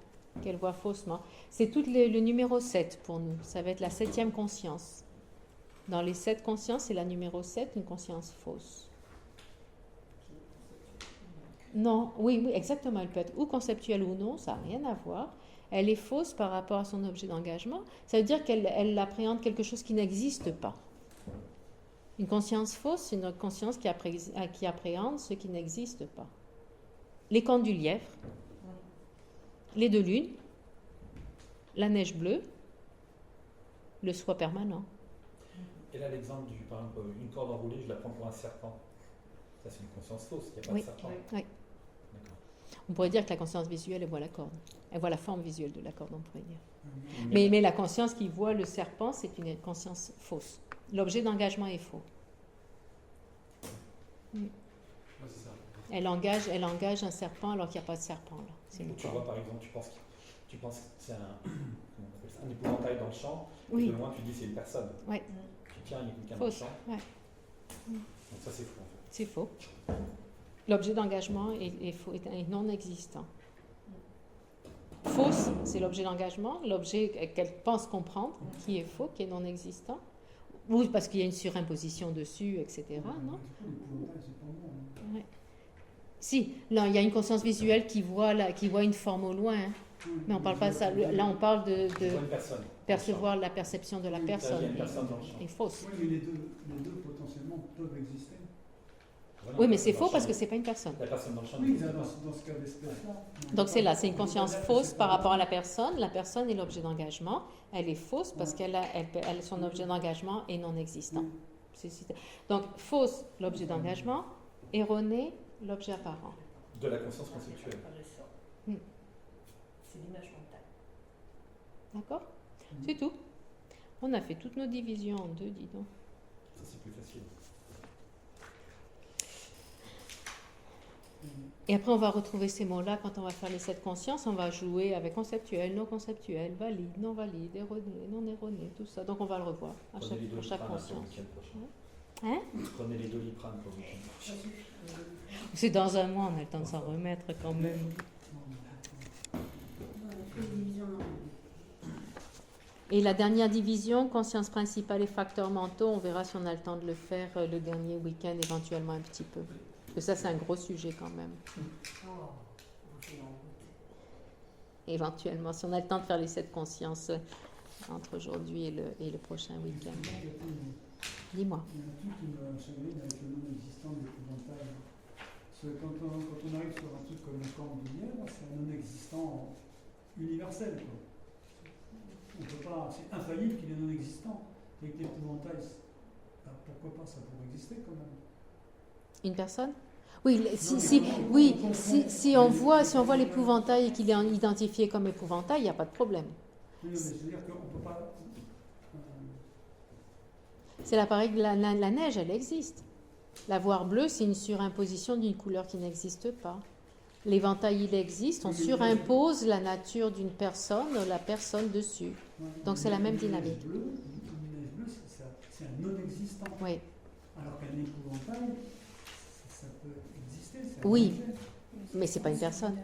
qu'elle voit faussement. C'est tout le numéro 7 pour nous. Ça va être la 7e conscience. Dans les 7 consciences, c'est la numéro 7, une conscience fausse. Non, oui, exactement. Elle peut être ou conceptuelle ou non, ça n'a rien à voir. Elle est fausse par rapport à son objet d'engagement. Ça veut dire qu'elle appréhende quelque chose qui n'existe pas. Une conscience fausse, c'est une conscience qui appréhende ce qui n'existe pas. Les contes du lièvre, les 2 lunes, la neige bleue, le soi permanent. Et là, l'exemple par exemple, une corde enroulée, je la prends pour un serpent. Ça, c'est une conscience fausse, il n'y a pas de serpent. Oui. On pourrait dire que la conscience visuelle, elle voit la corde. Elle voit la forme visuelle de la corde, on pourrait dire. Mais la conscience qui voit le serpent, c'est une conscience fausse. L'objet d'engagement est faux. Elle engage un serpent alors qu'il n'y a pas de serpent. Là. C'est tu vois, par exemple, tu penses que c'est un épouvantail dans le champ, et de loin tu dis c'est une personne. Oui. Tu tiens, il y a quelqu'un dans le champ. Ouais. Donc ça, c'est faux. En fait. C'est faux. L'objet d'engagement est faux, est non existant. Fausse, c'est l'objet d'engagement, l'objet qu'elle pense comprendre, qui est faux, qui est non existant. Ou parce qu'il y a une surimposition dessus, etc. Non? L'épouvantail, c'est pas bon. Ouais. Si, là, il y a une conscience visuelle qui voit une forme au loin, hein. Mais on parle pas de ça. Là, on parle de Je vois une personne. percevoir la perception de la Oui, Là, il y a personne. une personne dans le champ. Est fausse. Oui, mais les deux potentiellement peuvent exister. Voilà, Oui, mais la c'est personne faux dans parce le que champ. c'est pas une personne. La personne dans le champ Oui, n'existe dans, pas. dans ce cas d'espèce-là. Donc c'est là, c'est une conscience fausse par rapport à la personne. La personne est l'objet d'engagement. Elle est fausse parce qu'elle son objet d'engagement est non existant. Donc fausse, l'objet d'engagement. Erroné, l'objet apparent. De la conscience conceptuelle. Hmm. C'est l'image mentale. D'accord? C'est tout. On a fait toutes nos divisions en deux, dis donc. Ça, c'est plus facile. Et après, on va retrouver ces mots-là quand on va faire les 7 consciences. On va jouer avec conceptuel, non conceptuel, valide, non valide, erroné, non erroné, tout ça. Donc on va le revoir Prenez les pour chaque doliprane pour le conscience. week-end prochain. Hein? Prenez les doliprane pour le week-end prochain. C'est dans un mois, on a le temps de s'en remettre quand même. Et la dernière division, conscience principale et facteurs mentaux, on verra si on a le temps de le faire le dernier week-end, éventuellement un petit peu. Parce que ça, c'est un gros sujet quand même. Éventuellement, si on a le temps de faire les 7 consciences entre aujourd'hui et le prochain week-end. Dis-moi. Il y a un truc qui me chagrine avec le non-existant de l'épouvantail. Parce que quand on arrive sur un truc comme le camp de lièvre, c'est un non-existant universel, quoi. On peut pas, c'est infaillible qu'il est non-existant. Avec l'épouvantail, pourquoi pas, ça pourrait exister quand même. Une personne? Oui, si on voit l'épouvantail et qu'il est identifié comme épouvantail, il n'y a pas de problème. Oui, mais c'est-à-dire qu'on ne peut pas. C'est là pareil que la neige, elle existe. L'avoir bleu, c'est une surimposition d'une couleur qui n'existe pas. L'éventail, il existe, on surimpose la nature d'une personne, la personne dessus. Donc c'est la même dynamique. Une neige bleue, c'est un non-existant. Oui. Alors qu'un épouvantail, ça peut exister. Oui, mais c'est pas une personne.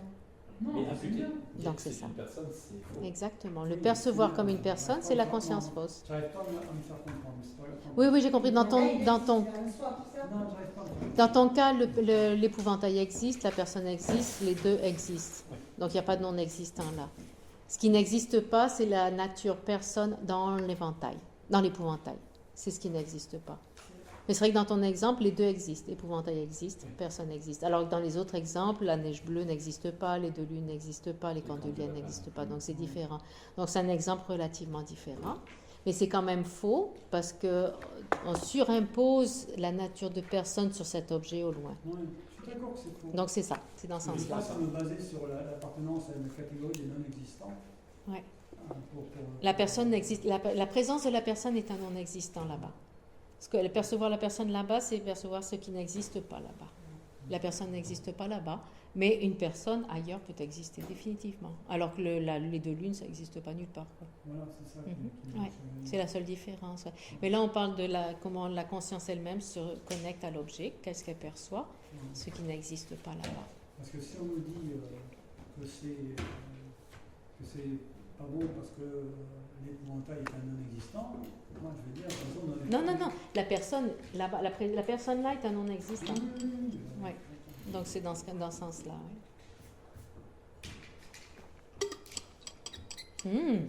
Non, Mais c'est imputer, bien. dire Donc que c'est c'est ça. une personne, c'est faux. Exactement. Le percevoir comme une personne, c'est la conscience fausse. J'arrive pas à me faire comprendre. Mais c'est pas grave. Oui, oui, j'ai compris. Dans ton Non, j'arrive pas. Dans ton cas, l'épouvantail existe, la personne existe, les deux existent. Donc il n'y a pas de non-existant là. Ce qui n'existe pas, c'est la nature personne dans l'éventail, dans l'épouvantail. C'est ce qui n'existe pas. Mais c'est vrai que dans ton exemple, les deux existent. Épouvantail existe, personne existe. Alors que dans les autres exemples, la neige bleue n'existe pas, les deux lunes n'existent pas, les canduliennes n'existent pas. Donc c'est différent. Donc c'est un exemple relativement différent. Mais c'est quand même faux parce qu'on surimpose la nature de personne sur cet objet au loin. Oui, je suis d'accord que c'est faux. Donc c'est ça, c'est dans ce Mais je sens-là. pense qu'on me baser sur l'appartenance à une catégorie des non-existants. Ouais. Pour- La personne n'existe, la présence de la personne est un non-existant là-bas. Parce que percevoir la personne là-bas, c'est percevoir ce qui n'existe pas là-bas. La personne n'existe pas là-bas, mais une personne ailleurs peut exister définitivement. Alors que les deux lunes, ça n'existe pas nulle part, quoi. Voilà, c'est ça. Ouais, c'est la seule différence. Ouais. Mais là, on parle de comment la conscience elle-même se connecte à l'objet, qu'est-ce qu'elle perçoit, ce qui n'existe pas là-bas. Parce que si on me dit que c'est pas bon parce que l'épouvantail est un non-existant, moi je vais dire, de toute façon, Non. La personne là-bas, la personne là est un non-existant. Ouais. Donc c'est dans ce sens-là. Ouais.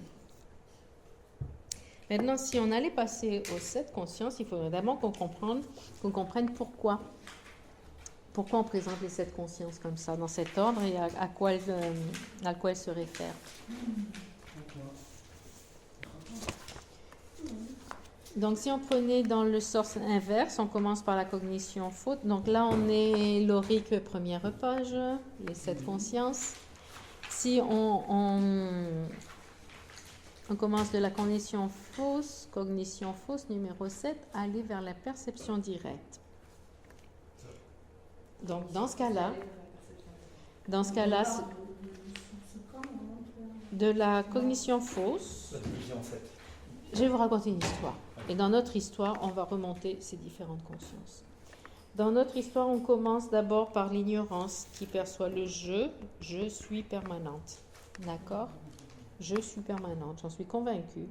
Maintenant, si on allait passer aux 7 consciences, il faudrait d'abord qu'on comprenne pourquoi. Pourquoi on présente les 7 consciences comme ça, dans cet ordre, et à quoi elles se réfèrent. Donc, si on prenait dans le sens inverse, on commence par la cognition faute. Donc là, on est Lorique, première page, les 7 consciences. Si on commence de la cognition fausse numéro 7, aller vers la perception directe. Donc, dans ce cas-là, de la cognition fausse, La division en 7. je vais vous raconter une histoire. Et dans notre histoire, on va remonter ces différentes consciences. Dans notre histoire, on commence d'abord par l'ignorance qui perçoit le je suis permanente. D'accord? Je suis permanente, j'en suis convaincue.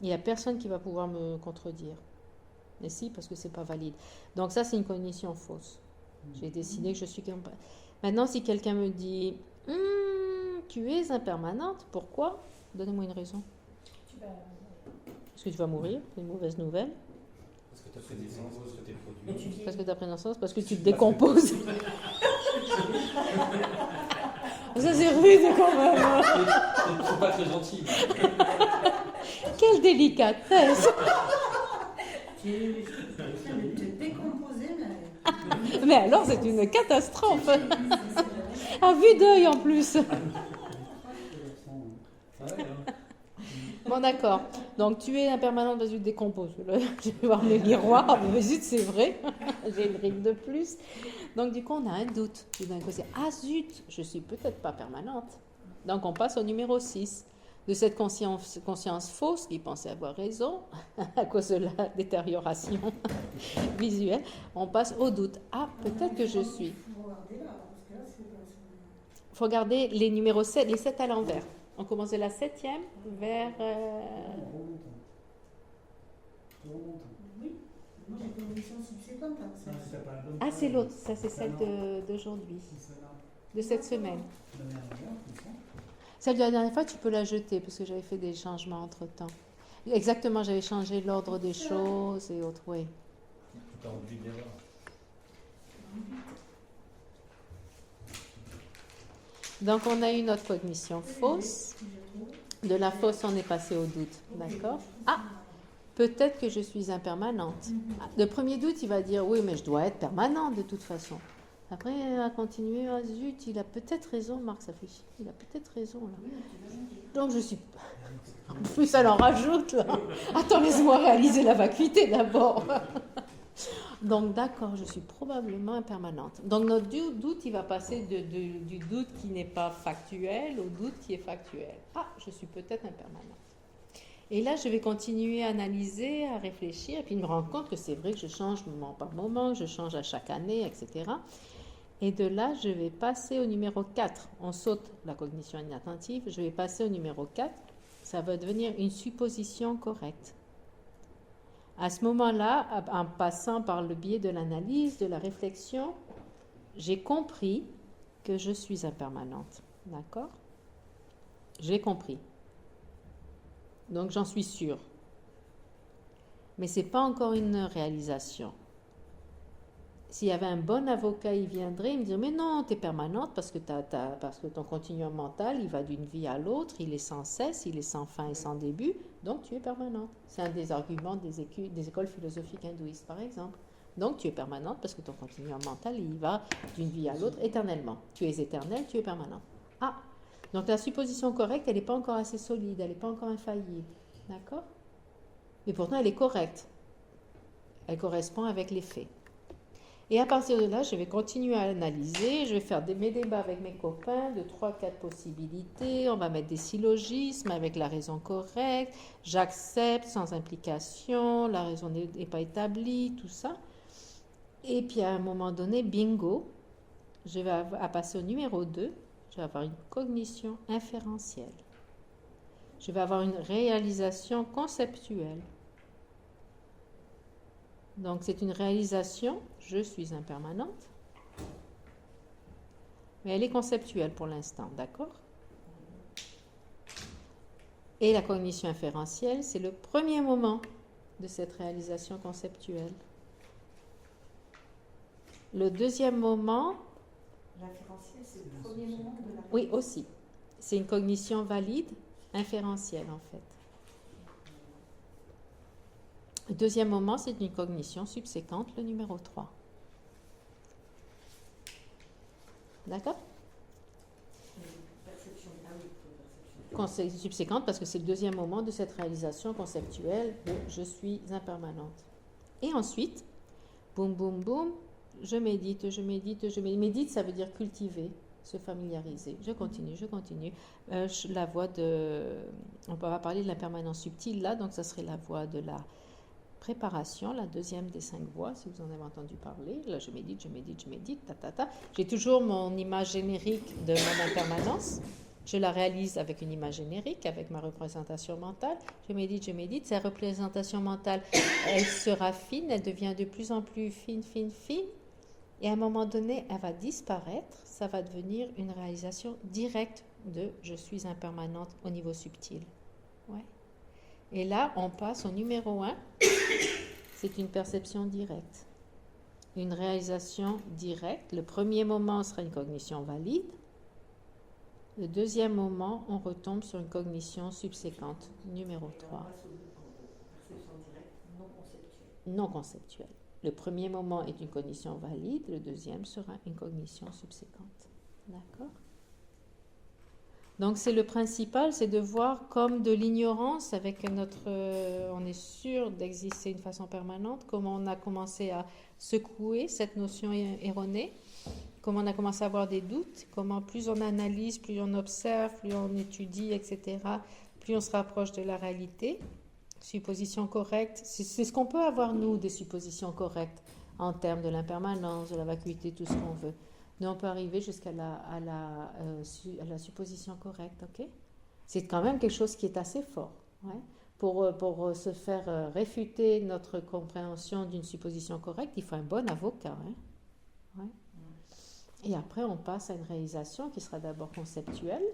Il n'y a personne qui va pouvoir me contredire. Mais si, parce que c'est pas valide. Donc ça, c'est une cognition fausse. J'ai décidé que je suis... Maintenant, si quelqu'un me dit tu es impermanente, pourquoi? Donnez-moi une raison. Parce que tu vas mourir, c'est une mauvaise nouvelle. Parce que tu as pris naissance, parce que tu es produit. Parce que tu as pris naissance, parce que tu te décomposes. Ça, c'est rude quand même. Hein. C'est pas très gentil. Quelle délicatesse. Tu es en train de te décomposer, mais... Mais alors, c'est une catastrophe. À vue d'œil en plus. Bon, d'accord. Donc, tu es impermanente, vas-y, décompose. Je vais voir mes miroirs. Mais zut, c'est vrai. J'ai une ride de plus. Donc, du coup, on a un doute. Tout d'un coup, c'est ah zut, je suis peut-être pas permanente. Donc, on passe au numéro 6. De cette conscience fausse qui pensait avoir raison à cause de la détérioration visuelle, on passe au doute. Ah, peut-être que je suis. Il faut regarder les numéros 7, les 7 à l'envers. On commence de la 7e vers... Oui, moi j'ai une condition subséquente. Ah, c'est l'autre, ça c'est celle d'aujourd'hui, de cette semaine. Celle de la dernière fois, tu peux la jeter parce que j'avais fait des changements entre-temps. Exactement, j'avais changé l'ordre des choses et autres, oui. Tu as envie de voir. Donc, on a eu notre cognition fausse. De la fausse, on est passé au doute. D'accord? Ah, peut-être que je suis impermanente. Le premier doute, il va dire, oui, mais je dois être permanente de toute façon. Après, il va continuer, ah, zut, il a peut-être raison, Marc, ça fait chier. Il a peut-être raison, là. Donc, je suis... En plus, elle en rajoute, là. Attends, laisse-moi réaliser la vacuité d'abord. Donc, d'accord, je suis probablement impermanente. Donc, notre doute, il va passer du doute qui n'est pas factuel au doute qui est factuel. Ah, je suis peut-être impermanente. Et là, je vais continuer à analyser, à réfléchir, et puis me rendre compte que c'est vrai que je change moment par moment, que je change à chaque année, etc. Et de là, je vais passer au numéro 4. On saute la cognition inattentive. Je vais passer au numéro 4. Ça va devenir une supposition correcte. À ce moment-là, en passant par le biais de l'analyse, de la réflexion, j'ai compris que je suis impermanente. D'accord? J'ai compris. Donc, j'en suis sûre. Mais ce n'est pas encore une réalisation. S'il y avait un bon avocat, il viendrait, il me dirait, mais non, tu es permanente parce que ton continuum mental, il va d'une vie à l'autre, il est sans cesse, il est sans fin et sans début, donc tu es permanente. C'est un des arguments des écoles philosophiques hindouistes, par exemple. Donc tu es permanente parce que ton continuum mental, il va d'une vie à l'autre éternellement. Tu es éternelle, tu es permanente. Ah, donc la supposition correcte, elle n'est pas encore assez solide, elle n'est pas encore infaillible. D'accord? Mais pourtant, elle est correcte. Elle correspond avec les faits. Et à partir de là, je vais continuer à analyser, je vais faire mes débats avec mes copains de 3-4 possibilités, on va mettre des syllogismes avec la raison correcte, j'accepte sans implication, la raison n'est pas établie, tout ça. Et puis à un moment donné, bingo, je vais passer au numéro 2, je vais avoir une cognition inférentielle. Je vais avoir une réalisation conceptuelle. Donc, c'est une réalisation, je suis impermanente, mais elle est conceptuelle pour l'instant, d'accord? Et la cognition inférentielle, c'est le premier moment de cette réalisation conceptuelle. Le deuxième moment... L'inférentiel, c'est le premier moment de la... Oui, aussi. C'est une cognition valide, inférentielle, en fait. Le deuxième moment, c'est une cognition subséquente, le numéro 3. D'accord? Subséquente parce que c'est le deuxième moment de cette réalisation conceptuelle de « je suis impermanente ». Et ensuite, boum, boum, boum, je médite, je médite, je médite. Médite, ça veut dire cultiver, se familiariser. Je continue, je continue. La voie de... On va parler de l'impermanence subtile là, donc ça serait la voie de la... préparation, la deuxième des 5 voies, si vous en avez entendu parler. Là, je médite, je médite, je médite, ta, ta, ta. J'ai toujours mon image générique de mon impermanence. Je la réalise avec une image générique, avec ma représentation mentale. Je médite. Cette représentation mentale, elle se raffine, elle devient de plus en plus fine. Et à un moment donné, elle va disparaître. Ça va devenir une réalisation directe de « je suis impermanente » au niveau subtil. Ouais. Et là, on passe au numéro 1. C'est une perception directe. Une réalisation directe. Le premier moment sera une cognition valide. Le deuxième moment, on retombe sur une cognition subséquente, numéro 3. On passe aux perceptions directes non conceptuelles. Non conceptuelle. Le premier moment est une cognition valide, le deuxième sera une cognition subséquente. D'accord ? Donc c'est le principal, c'est de voir comme de l'ignorance avec notre... on est sûr d'exister d'une façon permanente, comment on a commencé à secouer cette notion erronée, comment on a commencé à avoir des doutes, comment plus on analyse, plus on observe, plus on étudie, etc., plus on se rapproche de la réalité. Suppositions correctes, c'est ce qu'on peut avoir, nous, des suppositions correctes en termes de l'impermanence, de la vacuité, tout ce qu'on veut. Mais on peut arriver jusqu'à la supposition correcte, ok ? C'est quand même quelque chose qui est assez fort. Ouais. Pour se faire réfuter notre compréhension d'une supposition correcte, il faut un bon avocat. Hein ? Ouais. Et après, on passe à une réalisation qui sera d'abord conceptuelle,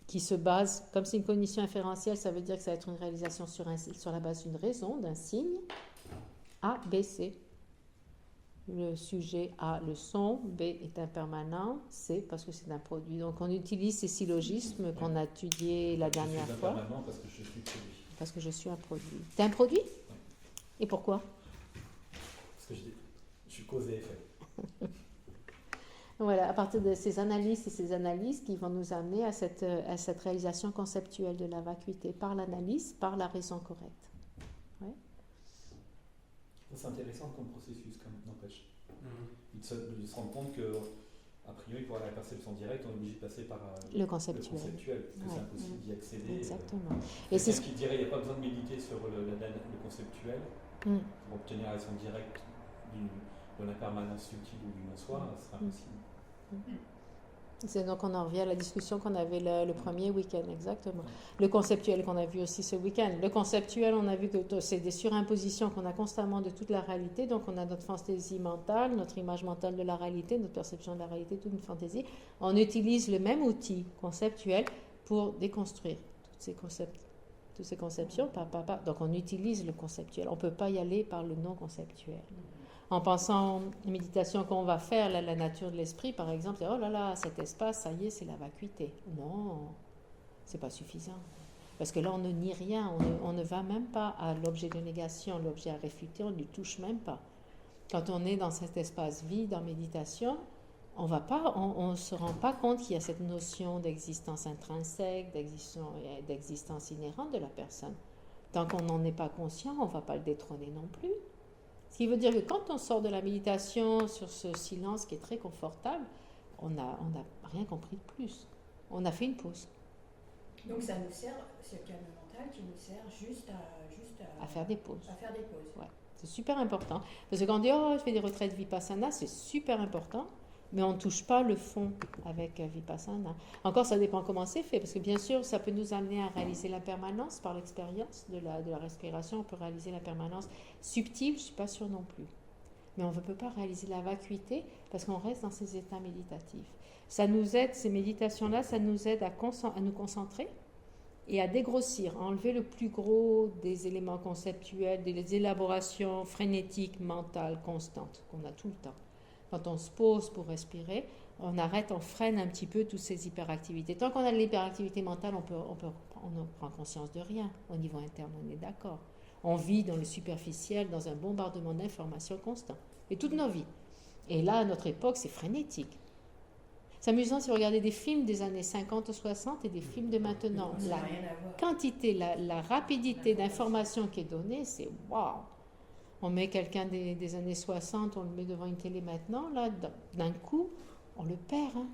qui se base, comme c'est une cognition inférentielle, ça veut dire que ça va être une réalisation sur la base d'une raison, d'un signe, A, B, C. Le sujet A, le son, B est impermanent, C parce que c'est un produit. Donc on utilise ces syllogismes qu'on a étudiés la dernière fois. Impermanent parce que je suis produit. Parce que je suis un produit. T'es un produit ? Et pourquoi ? Parce que je suis cause et effet. Voilà, à partir de ces analyses et ces analyses qui vont nous amener à cette réalisation conceptuelle de la vacuité par l'analyse, par la raison correcte. Ouais. C'est intéressant comme processus, quand même, n'empêche. De se rendre compte que, a priori, pour avoir la perception directe, on est obligé de passer par le conceptuel. Parce que c'est impossible d'y accéder. Exactement. Et c'est ce qui dirait qu'il n'y a pas besoin de méditer sur le conceptuel pour obtenir la raison directe de l'impermanence subtile ou du non-soi, ce sera impossible. C'est donc on en revient à la discussion qu'on avait le premier week-end, exactement. Le conceptuel qu'on a vu aussi ce week-end. Le conceptuel, on a vu que c'est des surimpositions qu'on a constamment de toute la réalité. Donc on a notre fantaisie mentale, notre image mentale de la réalité, notre perception de la réalité, toute une fantaisie. On utilise le même outil conceptuel pour déconstruire toutes ces conceptions. Donc on utilise le conceptuel. On ne peut pas y aller par le non conceptuel. En pensant aux méditations qu'on va faire, la nature de l'esprit, par exemple, c'est, oh là là, cet espace, ça y est, c'est la vacuité. Non, c'est pas suffisant. Parce que là, on ne nie rien, on ne va même pas à l'objet de négation, l'objet à réfuter, on ne lui touche même pas. Quand on est dans cet espace vide en méditation, on ne se rend pas compte qu'il y a cette notion d'existence intrinsèque, d'existence inhérente de la personne. Tant qu'on n'en est pas conscient, on ne va pas le détrôner non plus. Ce qui veut dire que quand on sort de la méditation sur ce silence qui est très confortable, on n'a rien compris de plus. On a fait une pause. Donc ça nous sert, c'est le calme mental qui nous sert juste à faire des pauses. À faire des pauses. Ouais. C'est super important. Parce que quand on dit « Oh, je fais des retraites Vipassana », c'est super important. Mais on ne touche pas le fond avec Vipassana. Encore, ça dépend comment c'est fait, parce que bien sûr, ça peut nous amener à réaliser l'impermanence par l'expérience de la respiration. On peut réaliser l'impermanence subtile, je ne suis pas sûre non plus. Mais on ne peut pas réaliser la vacuité parce qu'on reste dans ces états méditatifs. Ça nous aide, ces méditations-là, ça nous aide à nous concentrer et à dégrossir, à enlever le plus gros des éléments conceptuels, des élaborations frénétiques, mentales, constantes, qu'on a tout le temps. Quand on se pose pour respirer, on arrête, on freine un petit peu toutes ces hyperactivités. Tant qu'on a de l'hyperactivité mentale, on ne prend conscience de rien au niveau interne, on est d'accord. On vit dans le superficiel, dans un bombardement d'informations constant. Et toutes nos vies. Et là, à notre époque, c'est frénétique. C'est amusant si vous regardez des films des années 50 ou 60 et des films de maintenant. La quantité, la rapidité d'informations qui est donnée, c'est waouh! On met quelqu'un des années 60, on le met devant une télé maintenant, là, d'un coup, on le perd. Hein.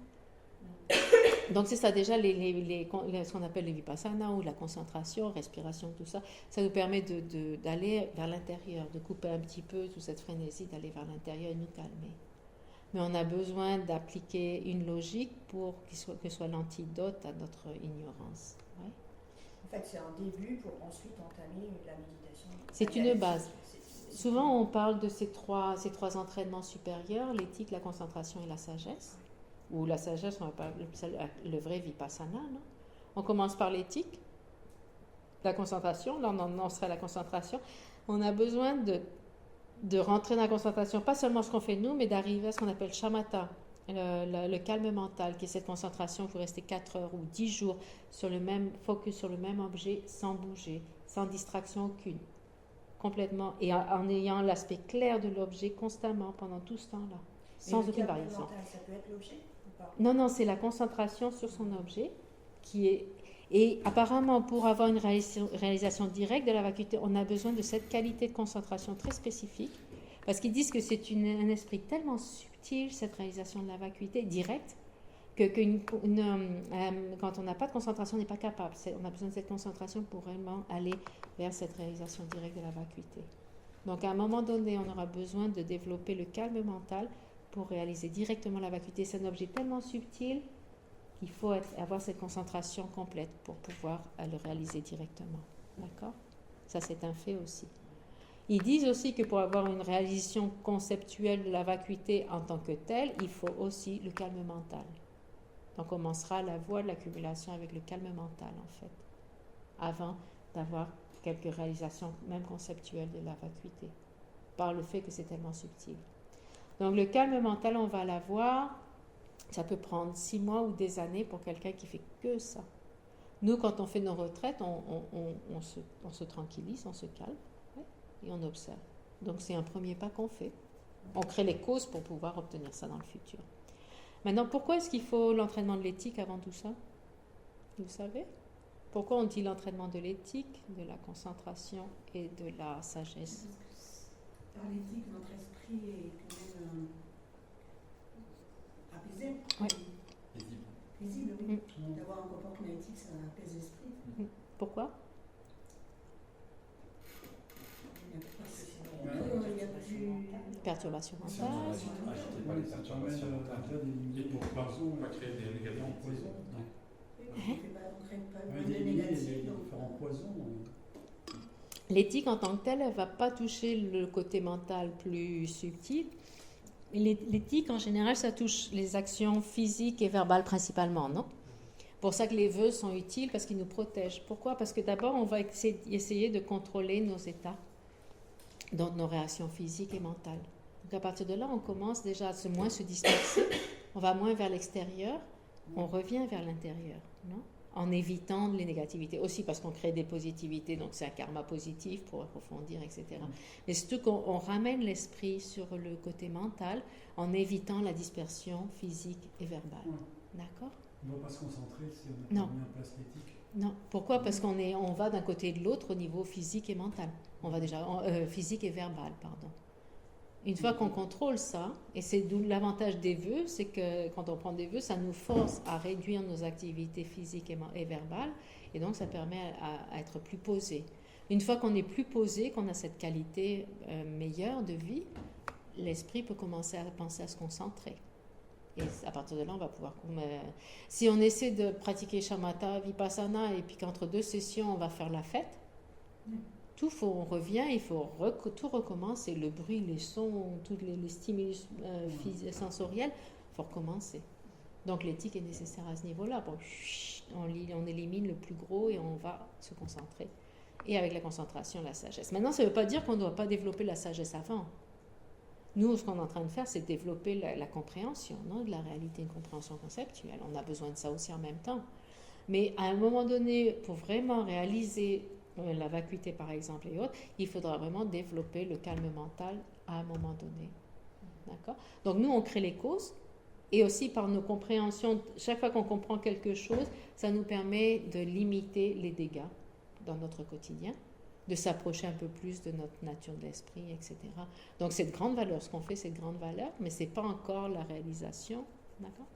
Donc c'est ça déjà, ce qu'on appelle les vipassana ou la concentration, respiration, tout ça, ça nous permet d'aller vers l'intérieur, de couper un petit peu toute cette frénésie, d'aller vers l'intérieur et nous calmer. Mais on a besoin d'appliquer une logique pour que soit l'antidote à notre ignorance. Ouais. En fait, c'est un début pour ensuite entamer la méditation. C'est une base. Souvent, on parle de ces trois entraînements supérieurs, l'éthique, la concentration et la sagesse. Ou la sagesse, on va parler le vrai vipassana. Non? On commence par l'éthique, la concentration. Là, on en serait à la concentration. On a besoin de rentrer dans la concentration, pas seulement ce qu'on fait nous, mais d'arriver à ce qu'on appelle shamatha, le calme mental, qui est cette concentration où vous restez 4 heures ou 10 jours sur le même focus sur le même objet, sans bouger, sans distraction aucune. Complètement, et en ayant l'aspect clair de l'objet constamment pendant tout ce temps-là, sans aucune variation. Mental, ça peut être l'objet ou pas? Non, c'est la concentration sur son objet qui est... Et apparemment, pour avoir une réalisation directe de la vacuité, on a besoin de cette qualité de concentration très spécifique, parce qu'ils disent que c'est un esprit tellement subtil, cette réalisation de la vacuité directe, que quand on n'a pas de concentration, on n'est pas capable. On a besoin de cette concentration pour vraiment aller vers cette réalisation directe de la vacuité. Donc, à un moment donné, on aura besoin de développer le calme mental pour réaliser directement la vacuité. C'est un objet tellement subtil qu'il faut avoir cette concentration complète pour pouvoir le réaliser directement. D'accord? Ça, c'est un fait aussi. Ils disent aussi que pour avoir une réalisation conceptuelle de la vacuité en tant que telle, il faut aussi le calme mental. Donc, on commencera la voie de l'accumulation avec le calme mental, en fait, avant d'avoir quelques réalisations, même conceptuelles, de la vacuité, par le fait que c'est tellement subtil. Donc, le calme mental, on va l'avoir, ça peut prendre 6 mois ou des années pour quelqu'un qui fait que ça. Nous, quand on fait nos retraites, on se tranquillise, on se calme, ouais, et on observe. Donc, c'est un premier pas qu'on fait. On crée les causes pour pouvoir obtenir ça dans le futur. Maintenant, pourquoi est-ce qu'il faut l'entraînement de l'éthique avant tout ça? Vous savez? Pourquoi on dit l'entraînement de l'éthique, de la concentration et de la sagesse? Par l'éthique, notre esprit est quand même apaisé. Oui. Paisible, oui. D'avoir un comportement éthique, ça apaise l'esprit. Pourquoi? Il y a plus... Perturbation Si mentale. on n'agitait pas les perturbations mentales. Et pour pas créer des négativités. Poison. On ne crée pas Ouais, de négatif. les différents poisons. L'éthique en tant que telle, elle ne va pas toucher le côté mental plus subtil. L'éthique, en général, ça touche les actions physiques et verbales principalement, non? Pour ça que les vœux sont utiles, parce qu'ils nous protègent. Pourquoi? Parce que d'abord, on va essayer de contrôler nos états, donc nos réactions physiques et mentales. Donc à partir de là, on commence déjà à moins se disperser, on va moins vers l'extérieur, on revient vers l'intérieur, non? En évitant les négativités. Aussi parce qu'on crée des positivités, donc c'est un karma positif pour approfondir, etc. Mais surtout qu'on ramène l'esprit sur le côté mental en évitant la dispersion physique et verbale. D'accord? On ne va pas se concentrer si on n'a pas mis en place l'éthique. Non. Pourquoi? Parce on va d'un côté et de l'autre au niveau physique et mental. On va déjà physique et verbal, pardon. Une fois qu'on contrôle ça, et c'est d'où l'avantage des vœux, c'est que quand on prend des vœux, ça nous force à réduire nos activités physiques et verbales, et donc ça permet à être plus posé. Une fois qu'on est plus posé, qu'on a cette qualité meilleure de vie, l'esprit peut commencer à penser à se concentrer. Et à partir de là, on va pouvoir... si on essaie de pratiquer shamatha, vipassana, et puis qu'entre 2 sessions, on va faire la fête, on revient, il faut tout recommencer, le bruit, les sons, tous les stimulus sensoriels, il faut recommencer. Donc l'éthique est nécessaire à ce niveau-là. Bon, on élimine le plus gros et on va se concentrer. Et avec la concentration, la sagesse. Maintenant, ça ne veut pas dire qu'on ne doit pas développer la sagesse avant. Nous, ce qu'on est en train de faire, c'est développer la compréhension, non, de la réalité, une compréhension conceptuelle. On a besoin de ça aussi en même temps. Mais à un moment donné, pour vraiment réaliser la vacuité par exemple et autres, il faudra vraiment développer le calme mental à un moment donné. D'accord? Donc nous, on crée les causes et aussi par nos compréhensions, chaque fois qu'on comprend quelque chose, ça nous permet de limiter les dégâts dans notre quotidien, de s'approcher un peu plus de notre nature de l'esprit, etc. Donc c'est de grande valeur, ce qu'on fait c'est de grande valeur, mais ce n'est pas encore la réalisation. D'accord?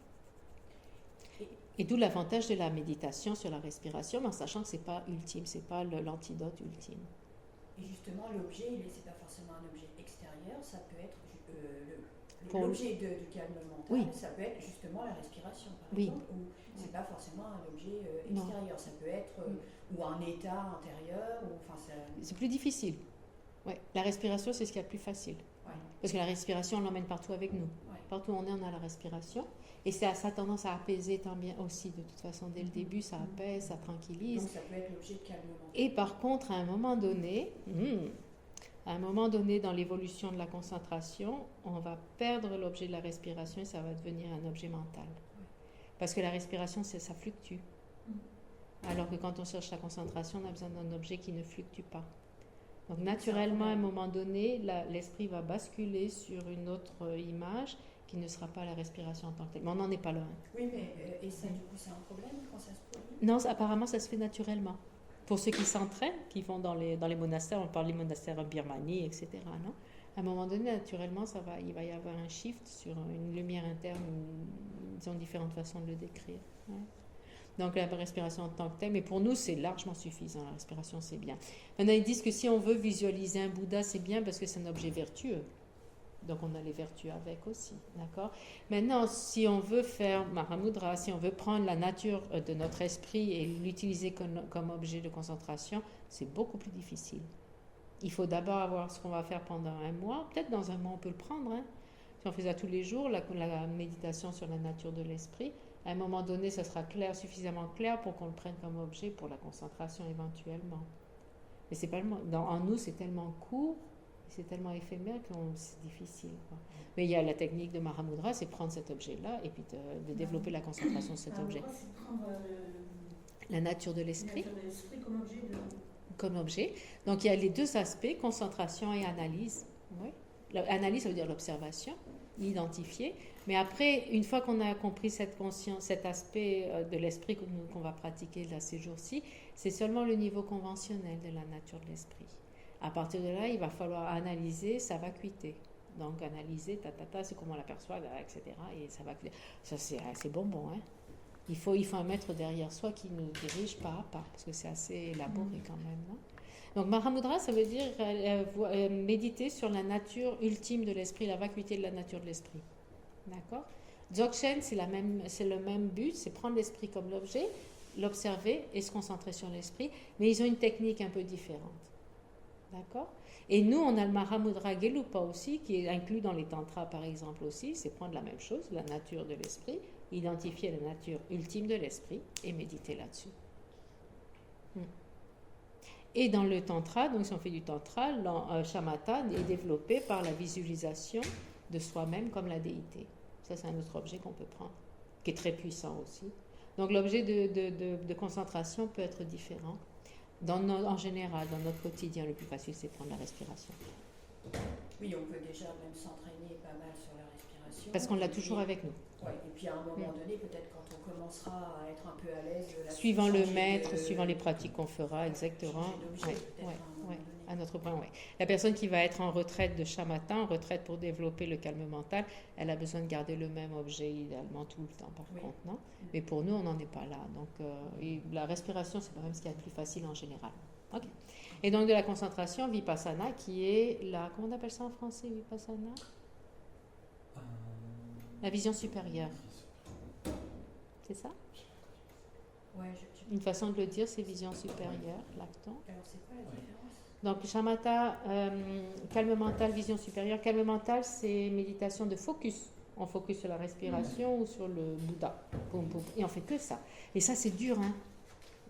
Et d'où l'avantage de la méditation sur la respiration, mais en sachant que ce n'est pas ultime, ce n'est pas l'antidote ultime. Et justement, l'objet, ce n'est pas forcément un objet extérieur, ça peut être L'objet du calme mental, Oui. ça peut être justement la respiration, par Oui. exemple, ou c'est pas forcément un objet Non. extérieur, ça peut être ou un état intérieur, ou enfin ça. C'est plus difficile. Ouais. La respiration, c'est ce qu'il y a de plus facile. Ouais. Parce que la respiration, on l'emmène partout avec nous. Ouais. Partout où on a la respiration. Et ça a tendance à apaiser tant bien aussi. De toute façon, dès le début, ça apaise, ça tranquillise. Donc ça peut être l'objet de calme mental. Et par contre, à un moment donné, dans l'évolution de la concentration, on va perdre l'objet de la respiration et ça va devenir un objet mental. Parce que la respiration, ça fluctue. Alors que quand on cherche la concentration, on a besoin d'un objet qui ne fluctue pas. Donc naturellement, à un moment donné, l'esprit va basculer sur une autre image qui ne sera pas la respiration en tant que telle. Mais on n'en est pas là. Oui, mais et ça, du coup, c'est un problème quand ça se produit? Non, apparemment, ça se fait naturellement. Pour ceux qui s'entraînent, qui vont dans les monastères, on parle des monastères en Birmanie, etc. Non, à un moment donné, naturellement, il va y avoir un shift sur une lumière interne, ils ont différentes façons de le décrire. Ouais. Donc la respiration en tant que telle, mais pour nous, c'est largement suffisant. La respiration, c'est bien. Maintenant, ils disent que si on veut visualiser un Bouddha, c'est bien parce que c'est un objet vertueux. Donc on a les vertus avec aussi, d'accord? Maintenant, si on veut faire Mahamudra, si on veut prendre la nature de notre esprit et l'utiliser comme objet de concentration, c'est beaucoup plus difficile. Il faut d'abord avoir ce qu'on va faire pendant un mois. Peut-être dans un mois, on peut le prendre. Hein. Si on fait ça tous les jours, la méditation sur la nature de l'esprit, à un moment donné, ça sera clair, suffisamment clair pour qu'on le prenne comme objet pour la concentration éventuellement. Mais c'est pas en nous, c'est tellement court, c'est tellement éphémère que c'est difficile. Quoi. Mais il y a la technique de Mahamudra, c'est prendre cet objet-là et puis de développer la concentration sur cet objet. C'est prendre La nature de l'esprit comme objet comme objet. Donc il y a les deux aspects, concentration et analyse. Oui. L'analyse, ça veut dire l'observation, l'identifier. Mais après, une fois qu'on a compris cette conscience, cet aspect de l'esprit qu'on va pratiquer là, ces jours-ci, c'est seulement le niveau conventionnel de la nature de l'esprit. À partir de là, il va falloir analyser sa vacuité. Donc, analyser, c'est comment on l'aperçoit, etc. Et sa vacuité. Ça, c'est bonbon, hein. Il faut un maître derrière soi qui nous dirige pas à pas, parce que c'est assez élaboré quand même, non? Donc, Mahamudra, ça veut dire méditer sur la nature ultime de l'esprit, la vacuité de la nature de l'esprit. D'accord? Dzogchen, c'est le même but, c'est prendre l'esprit comme l'objet, l'observer et se concentrer sur l'esprit, mais ils ont une technique un peu différente. D'accord? Et nous, on a le Mahamudra Gelupa aussi, qui est inclus dans les tantras par exemple aussi, c'est prendre la même chose, la nature de l'esprit, identifier la nature ultime de l'esprit et méditer là-dessus. Et dans le tantra, donc si on fait du tantra, shamatha est développé par la visualisation de soi-même comme la déité. Ça, c'est un autre objet qu'on peut prendre, qui est très puissant aussi. Donc l'objet de concentration peut être différent. En général, dans notre quotidien, le plus facile, c'est prendre la respiration. Oui, on peut déjà même s'entraîner pas mal sur la respiration. Parce qu'on l'a toujours avec nous. Ouais, et puis à un moment donné, peut-être quand on commencera à être un peu à l'aise... Suivant le maître, suivant les pratiques qu'on fera, exactement. À notre point, oui. La personne qui va être en retraite de shamatha, en retraite pour développer le calme mental, elle a besoin de garder le même objet idéalement tout le temps, par contre, non? Mais pour nous, on n'en est pas là. Donc, la respiration, c'est quand même ce qu'il y a de plus facile en général. Okay. Et donc, de la concentration, vipassana, qui est la... Comment on appelle ça en français, vipassana? La vision supérieure. C'est ça? Ouais, Une façon de le dire, c'est vision supérieure, lacton. Alors, c'est quoi la différence? Donc, shamatha, calme mental, vision supérieure. Calme mental, c'est méditation de focus. On focus sur la respiration ou sur le Bouddha. Boum, boum. Et on fait que ça. Et ça, c'est dur, hein.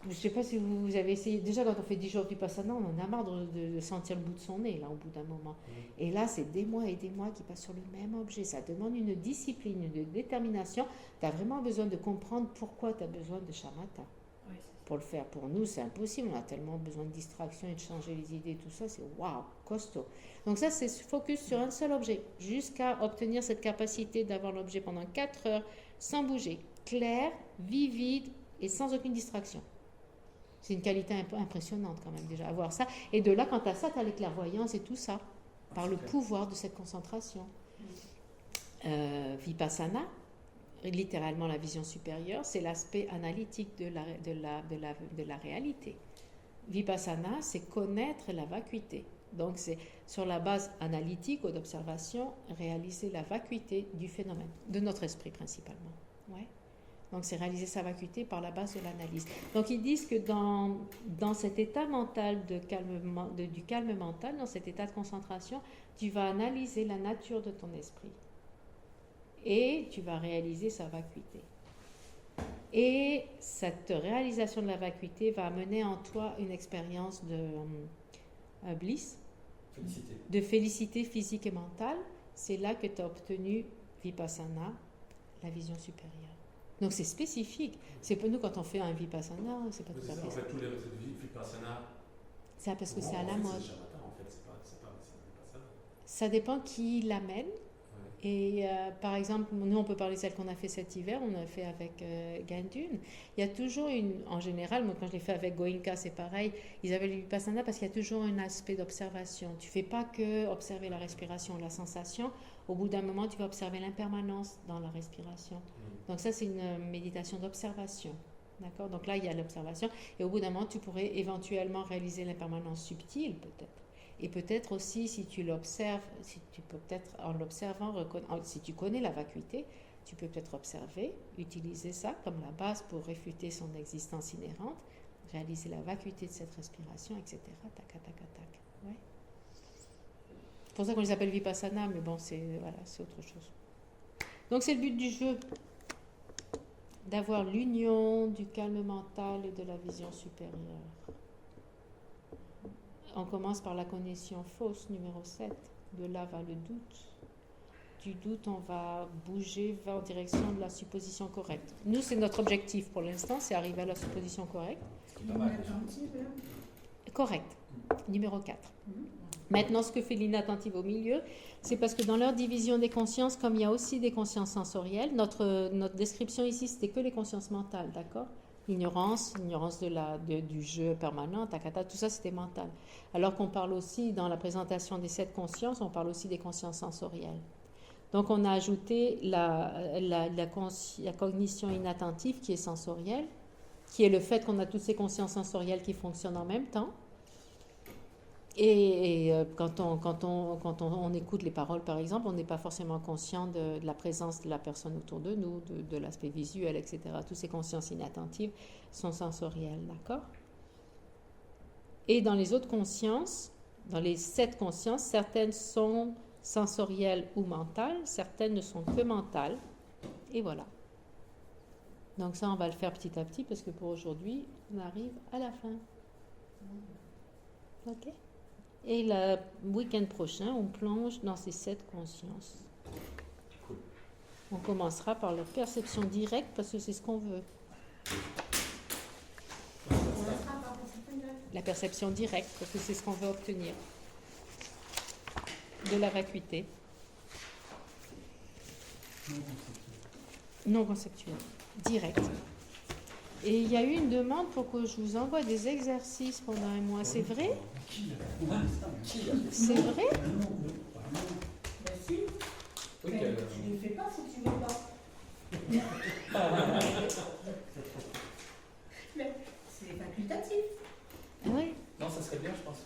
Je ne sais pas si vous avez essayé. Déjà, quand on fait 10 jours du Vipassana, on en a marre de sentir le bout de son nez, là, au bout d'un moment. Et là, c'est des mois et des mois qui passent sur le même objet. Ça demande une discipline, une détermination. Tu as vraiment besoin de comprendre pourquoi tu as besoin de shamatha. Oui, pour le faire. Pour nous, c'est impossible. On a tellement besoin de distraction et de changer les idées, tout ça, c'est waouh, costaud. Donc ça, c'est focus sur un seul objet, jusqu'à obtenir cette capacité d'avoir l'objet pendant 4 heures, sans bouger, clair, vivide et sans aucune distraction. C'est une qualité un peu impressionnante quand même déjà, avoir ça. Et de là, quand tu as ça, tu as les clairvoyances et tout ça, par le pouvoir de cette concentration. Vipassana, littéralement la vision supérieure, c'est l'aspect analytique de la réalité. Vipassana, c'est connaître la vacuité. Donc c'est sur la base analytique ou d'observation, réaliser la vacuité du phénomène, de notre esprit principalement. Ouais. Donc c'est réaliser sa vacuité par la base de l'analyse. Donc ils disent que dans cet état mental du calme mental, dans cet état de concentration, tu vas analyser la nature de ton esprit et tu vas réaliser sa vacuité. Et cette réalisation de la vacuité va amener en toi une expérience de bliss, de félicité physique et mentale. C'est là que tu as obtenu Vipassana, la vision supérieure. Donc c'est spécifique. C'est pour nous quand on fait un Vipassana, c'est pas tout à fait En ça. fait, tous les Vipassana. C'est parce que c'est à la en fait, mode. C'est shamatha, en fait, c'est pas Vipassana. Ça dépend qui l'amène. Et par exemple, nous on peut parler de celle qu'on a fait cet hiver, on a fait avec Gandun. Il y a toujours en général, moi quand je l'ai fait avec Goenka, c'est pareil, ils avaient le Vipassana parce qu'il y a toujours un aspect d'observation. Tu fais pas que observer la respiration, la sensation. Au bout d'un moment, tu vas observer l'impermanence dans la respiration. Donc ça, c'est une méditation d'observation. D'accord ? Donc là, il y a l'observation. Et au bout d'un moment, tu pourrais éventuellement réaliser l'impermanence subtile, peut-être. Et peut-être aussi, si tu l'observes, si tu peux peut-être, en l'observant, si tu connais la vacuité, tu peux peut-être observer, utiliser ça comme la base pour réfuter son existence inhérente, réaliser la vacuité de cette respiration, etc. Tac, tac, tac, tac. Ouais. C'est pour ça qu'on les appelle Vipassana, mais bon, c'est autre chose. Donc c'est le but du jeu, d'avoir l'union du calme mental et de la vision supérieure. On commence par la cognition fausse, numéro 7. De là va le doute. Du doute, on va bouger en direction de la supposition correcte. Nous, c'est notre objectif pour l'instant, c'est arriver à la supposition correcte. Correcte. Numéro 4. Maintenant, ce que fait l'inattentive au milieu, c'est parce que dans leur division des consciences, comme il y a aussi des consciences sensorielles, notre description ici, c'était que les consciences mentales, d'accord ? L'ignorance du jeu permanent, takata, tout ça c'était mental. Alors qu'on parle aussi, dans la présentation des 7 consciences, on parle aussi des consciences sensorielles. Donc on a ajouté la cognition inattentive qui est sensorielle, qui est le fait qu'on a toutes ces consciences sensorielles qui fonctionnent en même temps. Et quand on écoute les paroles, par exemple, on n'est pas forcément conscient de la présence de la personne autour de nous, de l'aspect visuel, etc. Toutes ces consciences inattentives sont sensorielles, d'accord ? Et dans les autres consciences, dans les 7 consciences, certaines sont sensorielles ou mentales, certaines ne sont que mentales, et voilà. Donc ça, on va le faire petit à petit, parce que pour aujourd'hui, on arrive à la fin. Ok ? Et le week-end prochain, on plonge dans ces 7 consciences. Cool. On commencera par la perception directe parce que c'est ce qu'on veut. La perception directe parce que c'est ce qu'on veut obtenir. De la vacuité. Non conceptuelle. Directe. Et il y a eu une demande pour que je vous envoie des exercices pendant un mois. C'est vrai ? C'est vrai ? Ben si, Oui, mais tu ne le fais pas si tu ne veux pas. Mais c'est facultatif. Oui. Non, ça serait bien, je pense.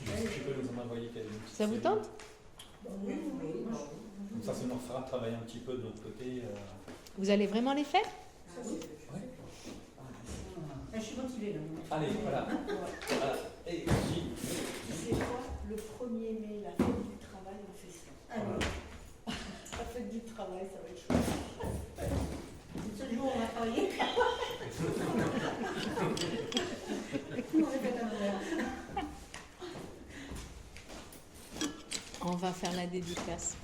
Tu peux nous en envoyer quelques. Ça vous tente ? Oui, oui. Donc ça nous fera travailler un petit peu de notre côté. Vous allez vraiment les faire ? Ah oui. Je suis motivée là. Allez, voilà. Et Gilles. Tu sais quoi ? Le 1er mai, la fête du travail, on fait ça. Allez. La fête du travail, ça va être chouette. C'est ce jour où on va travailler. Nous, on est fait un verre. On va faire la dédicace.